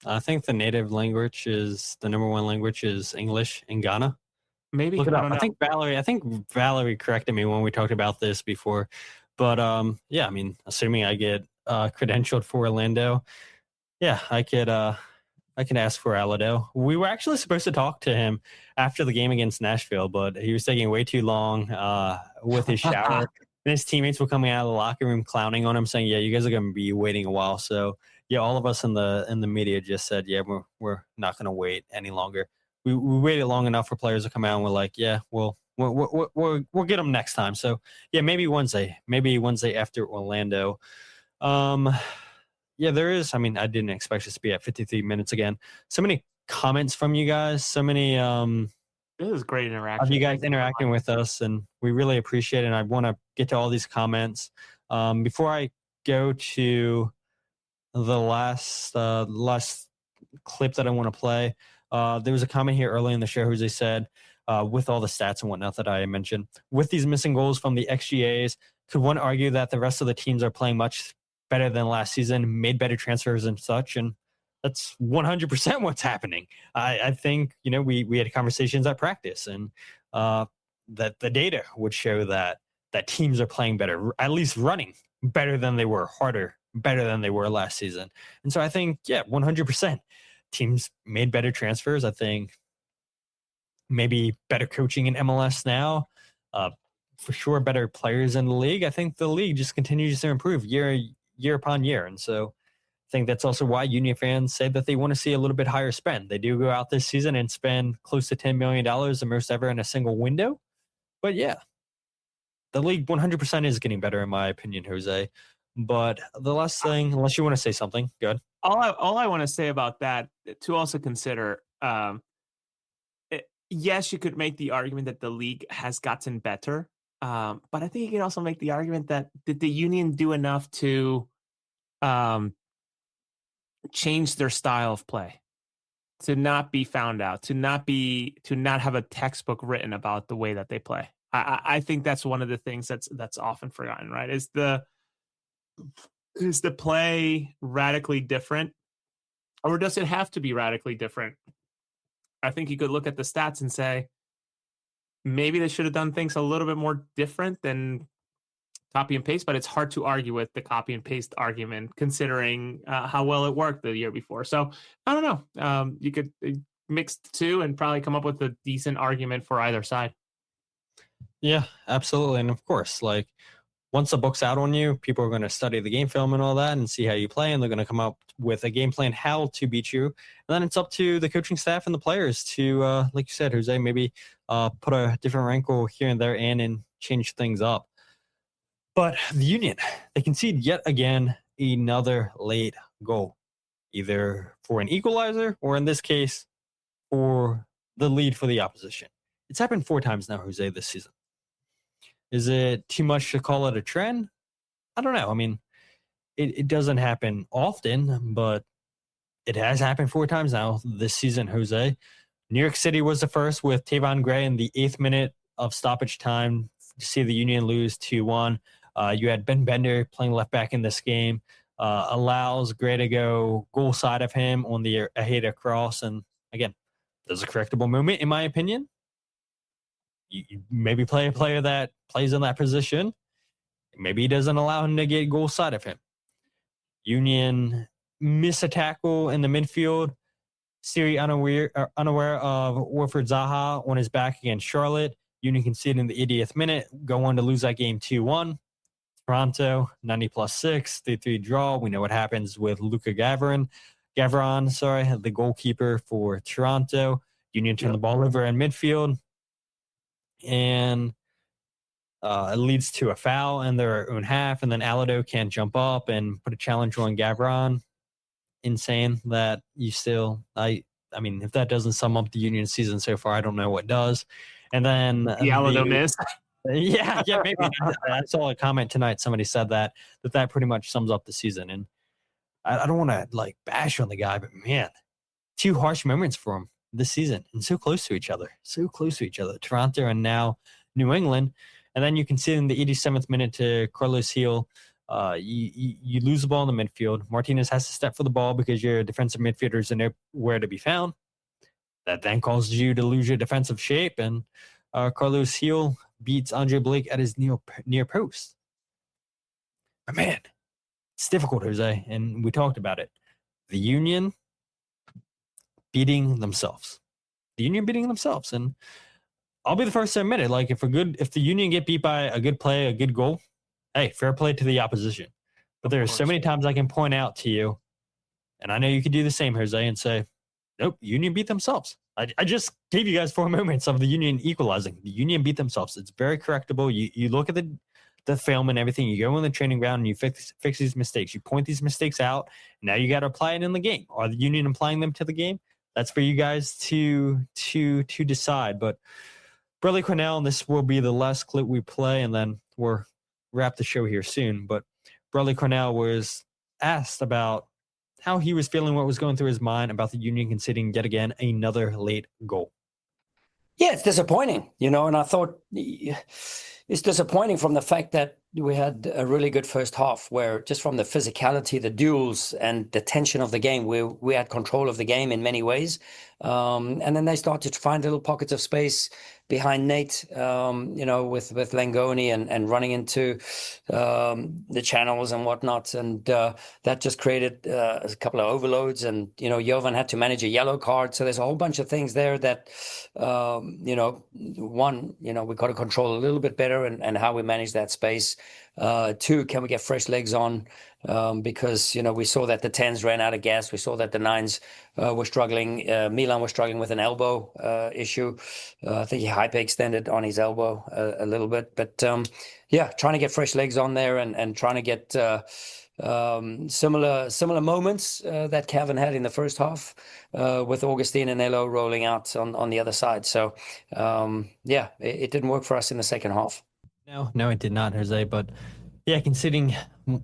I think the native language is the number one language is English in Ghana. Maybe. Look it up. I think Valerie corrected me when we talked about this before. But yeah, I mean, assuming I get credentialed for Orlando, yeah, I can ask for Alado. We were actually supposed to talk to him after the game against Nashville, but he was taking way too long with his shower. And his teammates were coming out of the locker room clowning on him, saying, "Yeah, you guys are going to be waiting a while." So yeah, all of us in the media just said, "Yeah, we're not going to wait any longer." We waited long enough for players to come out, and we're like, "Yeah, we'll get them next time." So yeah, maybe Wednesday after Orlando. Yeah, there is. I mean, I didn't expect us to be at 53 minutes again. So many comments from you guys. So many. It was great interaction. Of you guys interacting with us, and we really appreciate it. And I want to get to all these comments. Before I go to the last clip that I want to play, there was a comment here early in the show. Jose said, with all the stats and whatnot that I mentioned, with these missing goals from the XGAs, could one argue that the rest of the teams are playing much better than last season, made better transfers and such? And that's 100% what's happening. I think, we had conversations at practice, and that the data would show that teams are playing better, at least running better than they were, harder, better than they were last season. And so I think, 100% teams made better transfers. I think maybe better coaching in MLS now, for sure, better players in the league. I think the league just continues to improve year upon year. And so I think that's also why Union fans say that they want to see a little bit higher spend. They do go out this season and spend close to $10 million, the most ever in a single window. But yeah, the league 100% is getting better, in my opinion, Jose. But the last thing, unless you want to say something, good. All I want to say about that, to also consider, yes, you could make the argument that the league has gotten better. But I think you can also make the argument that did the Union do enough to change their style of play, to not be found out, to not have a textbook written about the way that they play. I think that's one of the things that's often forgotten, right? Is the play radically different, or does it have to be radically different? I think you could look at the stats and say, maybe they should have done things a little bit more different than copy and paste, but it's hard to argue with the copy and paste argument considering how well it worked the year before. So I don't know. You could mix the two and probably come up with a decent argument for either side. Yeah, absolutely. And of course, like once the book's out on you, people are going to study the game film and all that and see how you play. And they're going to come up with a game plan how to beat you. And then it's up to the coaching staff and the players to, like you said, Jose, maybe put a different wrinkle here and there and change things up. But the Union, they concede yet again another late goal, either for an equalizer or in this case, for the lead for the opposition. It's happened 4 times now, Jose, this season. Is it too much to call it a trend? I don't know. I mean, it doesn't happen often, but it has happened 4 times now this season, Jose. New York City was the first with Tavon Gray in the 8th minute of stoppage time to see the Union lose 2-1. You had Ben Bender playing left back in this game, allows Gray to go goal side of him on the Aheda cross. And again, there's a correctable moment, in my opinion. You maybe play a player that plays in that position. Maybe he doesn't allow him to get goal side of him. Union miss a tackle in the midfield. Siri unaware of Wilfred Zaha on his back against Charlotte. Union conceded in the 80th minute, go on to lose that game 2-1. Toronto, 90+6, 3-3 draw. We know what happens with Luka Gavron, the goalkeeper for Toronto. Union turned the ball over in midfield. And it leads to a foul in their own half, and then Alado can't jump up and put a challenge on Gavron. Insane that you still, I mean, if that doesn't sum up the Union season so far, I don't know what does. And then the Alado miss. Yeah, maybe. I saw a comment tonight. Somebody said that pretty much sums up the season. And I don't want to like bash on the guy, but man, 2 harsh moments for him this season and so close to each other. Toronto and now New England. And then you can see in the 87th minute to Carlos Heel, you lose the ball in the midfield. Martinez has to step for the ball because your defensive midfielders are nowhere to be found. That then causes you to lose your defensive shape. And Carlos Heel beats Andre Blake at his near post. But man, it's difficult, Jose. And we talked about it. The Union beating themselves. And I'll be the first to admit it. Like if the Union get beat by a good play, a good goal, hey, fair play to the opposition. But there are so many times I can point out to you, and I know you could do the same, Jose, and say, nope, Union beat themselves. I just gave you guys 4 moments of the Union equalizing. The Union beat themselves. It's very correctable. You look at the film and everything. You go on the training ground and you fix these mistakes. You point these mistakes out. Now you got to apply it in the game. Are the Union applying them to the game? That's for you guys to decide. But Bradley Cornell, and this will be the last clip we play, and then we'll wrap the show here soon. But Bradley Cornell was asked about how he was feeling, what was going through his mind about the Union conceding yet again another late goal. Yeah, it's disappointing, and I thought it's disappointing from the fact that we had a really good first half where just from the physicality, the duels and the tension of the game, we had control of the game in many ways. And then they started to find little pockets of space behind Nate, with Langoni and running into the channels and whatnot. And that just created a couple of overloads. And, Jovan had to manage a yellow card. So there's a whole bunch of things there that, we got to control a little bit better and how we manage that space. 2, can we get fresh legs on? Because, we saw that the 10s ran out of gas. We saw that the 9s were struggling. Milan was struggling with an elbow issue. I think he hyperextended on his elbow a little bit. But, trying to get fresh legs on there and trying to get similar moments that Kevin had in the first half with Augustine and Elo rolling out on the other side. So, it didn't work for us in the second half. No, it did not, Jose. But yeah, conceding,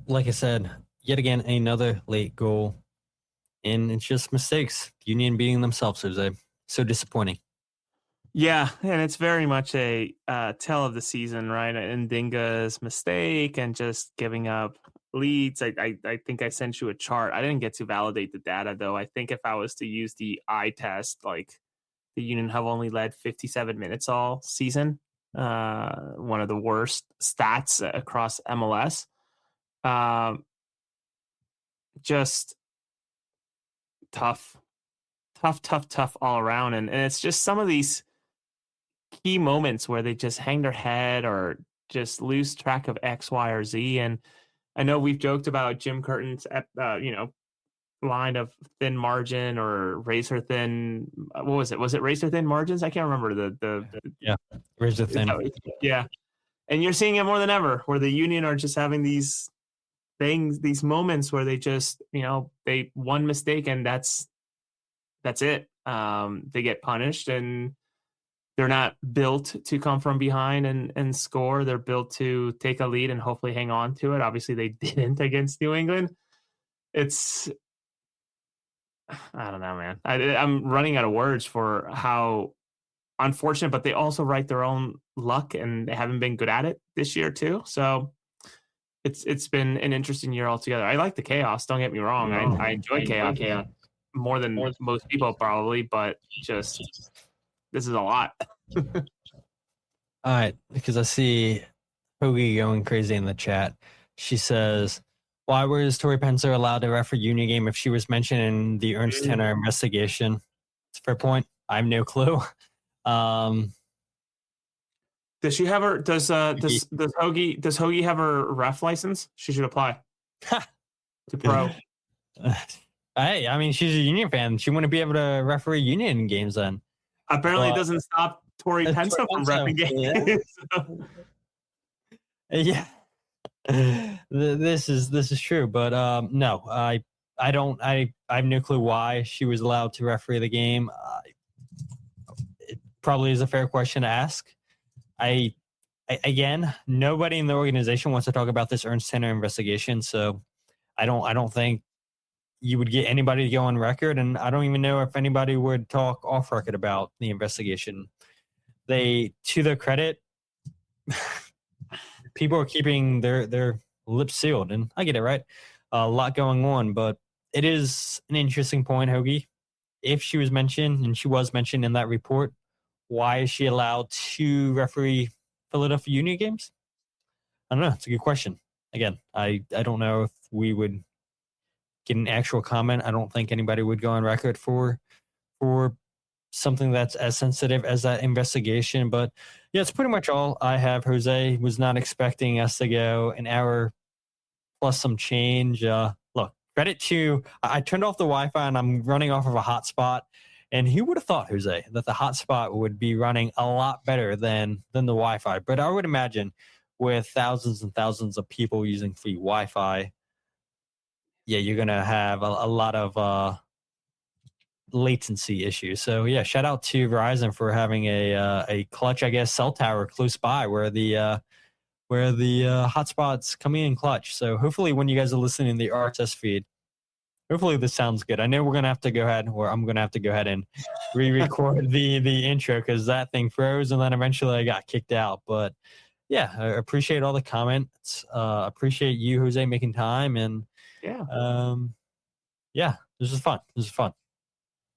like I said, yet again, another late goal. And it's just mistakes. Union beating themselves, Jose. So disappointing. Yeah, and it's very much a tale of the season, right? Ndinga's mistake and just giving up leads. I think I sent you a chart. I didn't get to validate the data, though. I think if I was to use the eye test, like the Union have only led 57 minutes all season. One of the worst stats across MLS. Just tough tough all around. And it's just some of these key moments where they just hang their head or just lose track of X, Y, or Z. And I know we've joked about Jim Curtin's, line of thin margin or razor thin. What was it? Was it razor thin margins? I can't remember razor thin. Yeah. And you're seeing it more than ever, where the Union are just having these things, these moments where they just, they one mistake and that's it. They get punished, and they're not built to come from behind and score. They're built to take a lead and hopefully hang on to it. Obviously, they didn't against New England. I don't know, man. I'm running out of words for how unfortunate, but they also write their own luck, and they haven't been good at it this year too. So it's been an interesting year altogether. I like the chaos. Don't get me wrong. I enjoy chaos more than most people probably, but just this is a lot. All right, because I see Hoagie going crazy in the chat. She says, why was Tori Pencer allowed to referee Union game if she was mentioned in the Ernst Tanner investigation? It's a fair point. I have no clue. Does she have her? Does Hoagie have her ref license? She should apply to pro. Hey, I mean, she's a Union fan. She wouldn't be able to referee Union games then. Apparently, it doesn't stop Tori Pencer from refing games. Yeah. This is true, but no, I have no clue why she was allowed to referee the game. It probably is a fair question to ask. Again, nobody in the organization wants to talk about this Ernst Tanner investigation, so I don't think you would get anybody to go on record, and I don't even know if anybody would talk off record about the investigation. They, to their credit, people are keeping their lips sealed, and I get it, right? A lot going on, but it is an interesting point, Hoagie. If she was mentioned, and she was mentioned in that report, why is she allowed to referee Philadelphia Union games? I don't know. It's a good question. Again, I don't know if we would get an actual comment. I don't think anybody would go on record for something that's as sensitive as that investigation. But yeah, it's pretty much all I have. Jose was not expecting us to go an hour plus some change. Look, credit to, I turned off the Wi-Fi and I'm running off of a hotspot. And who would have thought, Jose, that the hotspot would be running a lot better than the Wi-Fi? But I would imagine with thousands and thousands of people using free Wi-Fi, yeah, you're going to have a lot of latency issues. So yeah, shout out to Verizon for having a clutch, I guess, cell tower close by where the hotspots come in clutch. So hopefully when you guys are listening to the RSS feed, hopefully this sounds good. I know I'm going to have to go ahead and re-record the intro because that thing froze and then eventually I got kicked out. But yeah, I appreciate all the comments. Appreciate you, Jose, making time. And yeah, this is fun.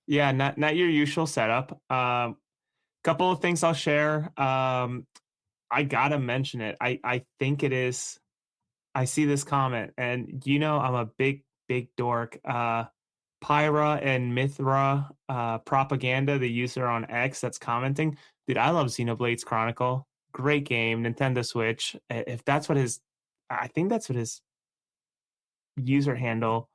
Yeah, not your usual setup. Couple of things I'll share. I gotta mention it. I think it is. I see this comment, and I'm a big dork. Pyra and Mithra Propaganda, the user on X that's commenting. Dude, I love Xenoblade Chronicle. Great game, Nintendo Switch. If that's what I think that's what his user handle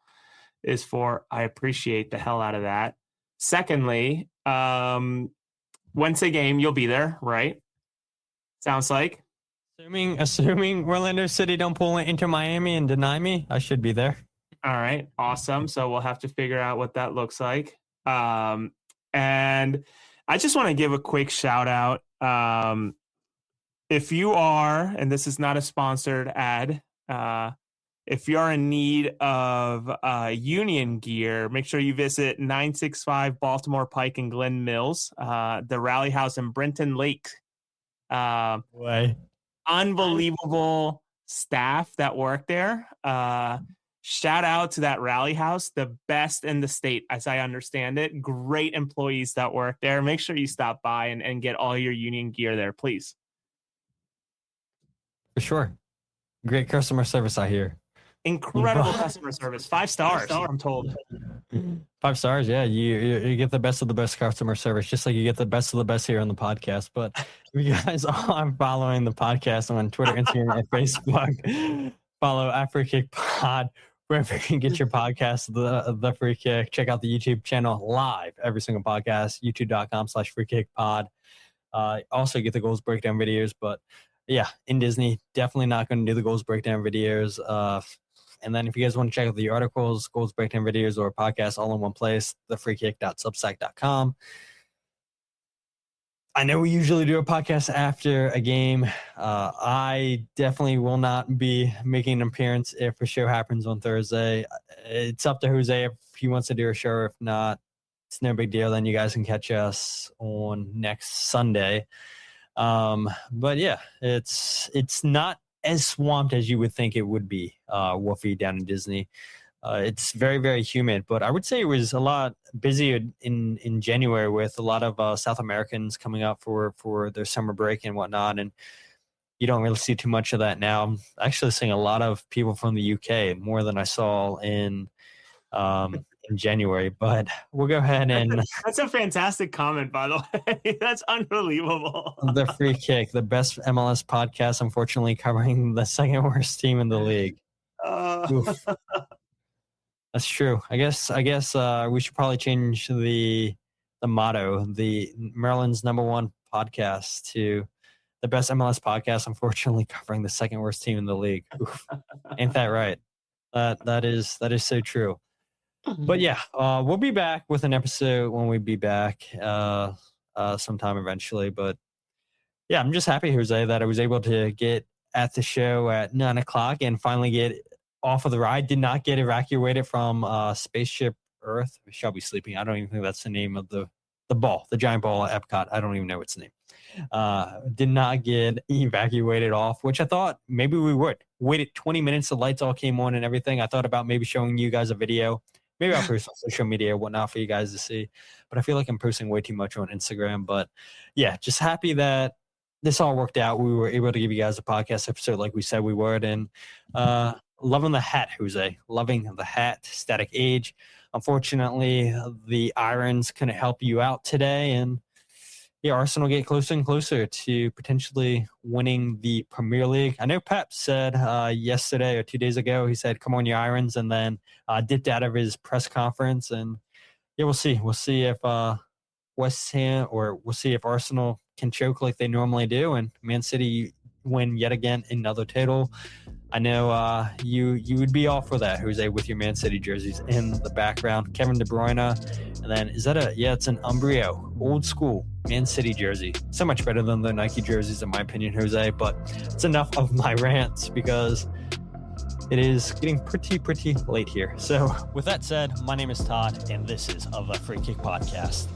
is for. I appreciate the hell out of that. Secondly, Wednesday game, you'll be there, right? Sounds like. Assuming Orlando City don't pull into Miami and deny me, I should be there. All right, awesome. So we'll have to figure out what that looks like. And I just want to give a quick shout out. If you are, and this is not a sponsored ad, if you're in need of Union gear, make sure you visit 965 Baltimore Pike in Glen Mills, the Rally House in Brenton Lake. Unbelievable staff that work there. Shout out to that Rally House, the best in the state, as I understand it. Great employees that work there. Make sure you stop by and get all your Union gear there, please. For sure. Great customer service, I hear. Incredible customer service. 5 stars, I'm told. 5 stars. Yeah, you get the best of the best customer service, just like you get the best of the best here on the podcast. But if you guys are following the podcast on Twitter, Instagram, and Facebook, follow at Free Kick Pod wherever you can get your podcast, the Free Kick. Check out the YouTube channel live, every single podcast, youtube.com/freekickpod. Also get the goals breakdown videos, but yeah, in Disney, definitely not going to do the goals breakdown videos. And then if you guys want to check out the articles, goals breakdown videos, or podcasts all in one place, thefreekick.substack.com. I know we usually do a podcast after a game. I definitely will not be making an appearance if a show happens on Thursday. It's up to Jose if he wants to do a show. If not, it's no big deal. Then you guys can catch us on next Sunday. But yeah, it's not as swamped as you would think it would be, Wolfie, down in Disney. It's very, very humid, but I would say it was a lot busier in January with a lot of South Americans coming up for their summer break and whatnot. And you don't really see too much of that now. I'm actually seeing a lot of people from the UK, more than I saw in January, but we'll go ahead and that's a fantastic comment, by the way. That's unbelievable. The Free Kick, the best MLS podcast, unfortunately covering the second worst team in the league. That's true. I guess we should probably change the motto, the Maryland's #1 podcast, to the best MLS podcast, unfortunately covering the second worst team in the league. Oof. Ain't that right? That is so true. But yeah, we'll be back with an episode when we be back sometime eventually. But yeah, I'm just happy, Jose, that I was able to get at the show at 9 o'clock and finally get off of the ride. Did not get evacuated from Spaceship Earth. Shall be sleeping. I don't even think that's the name of the ball, the giant ball at Epcot. I don't even know its name. Did not get evacuated off, which I thought maybe we would. Waited 20 minutes, the lights all came on and everything. I thought about maybe showing you guys a video. Maybe I'll post on social media or whatnot for you guys to see. But I feel like I'm posting way too much on Instagram. But yeah, just happy that this all worked out. We were able to give you guys a podcast episode like we said we would. And loving the hat, Jose. Loving the hat, Static Age. Unfortunately, the Irons couldn't help you out today. And yeah, Arsenal get closer and closer to potentially winning the Premier League. I know Pep said yesterday or 2 days ago, he said, come on, you Irons, and then dipped out of his press conference. And yeah, we'll see. We'll see if West Ham, or we'll see if Arsenal can choke like they normally do, and Man City win yet again another title. I know you would be all for that, Jose, with your Man City jerseys in the background. Kevin De Bruyne, and then it's an Umbrio, old school Man City jersey. So much better than the Nike jerseys, in my opinion, Jose. But it's enough of my rants because it is getting pretty late here. So with that said, my name is Todd, and this is the Free Kick Podcast.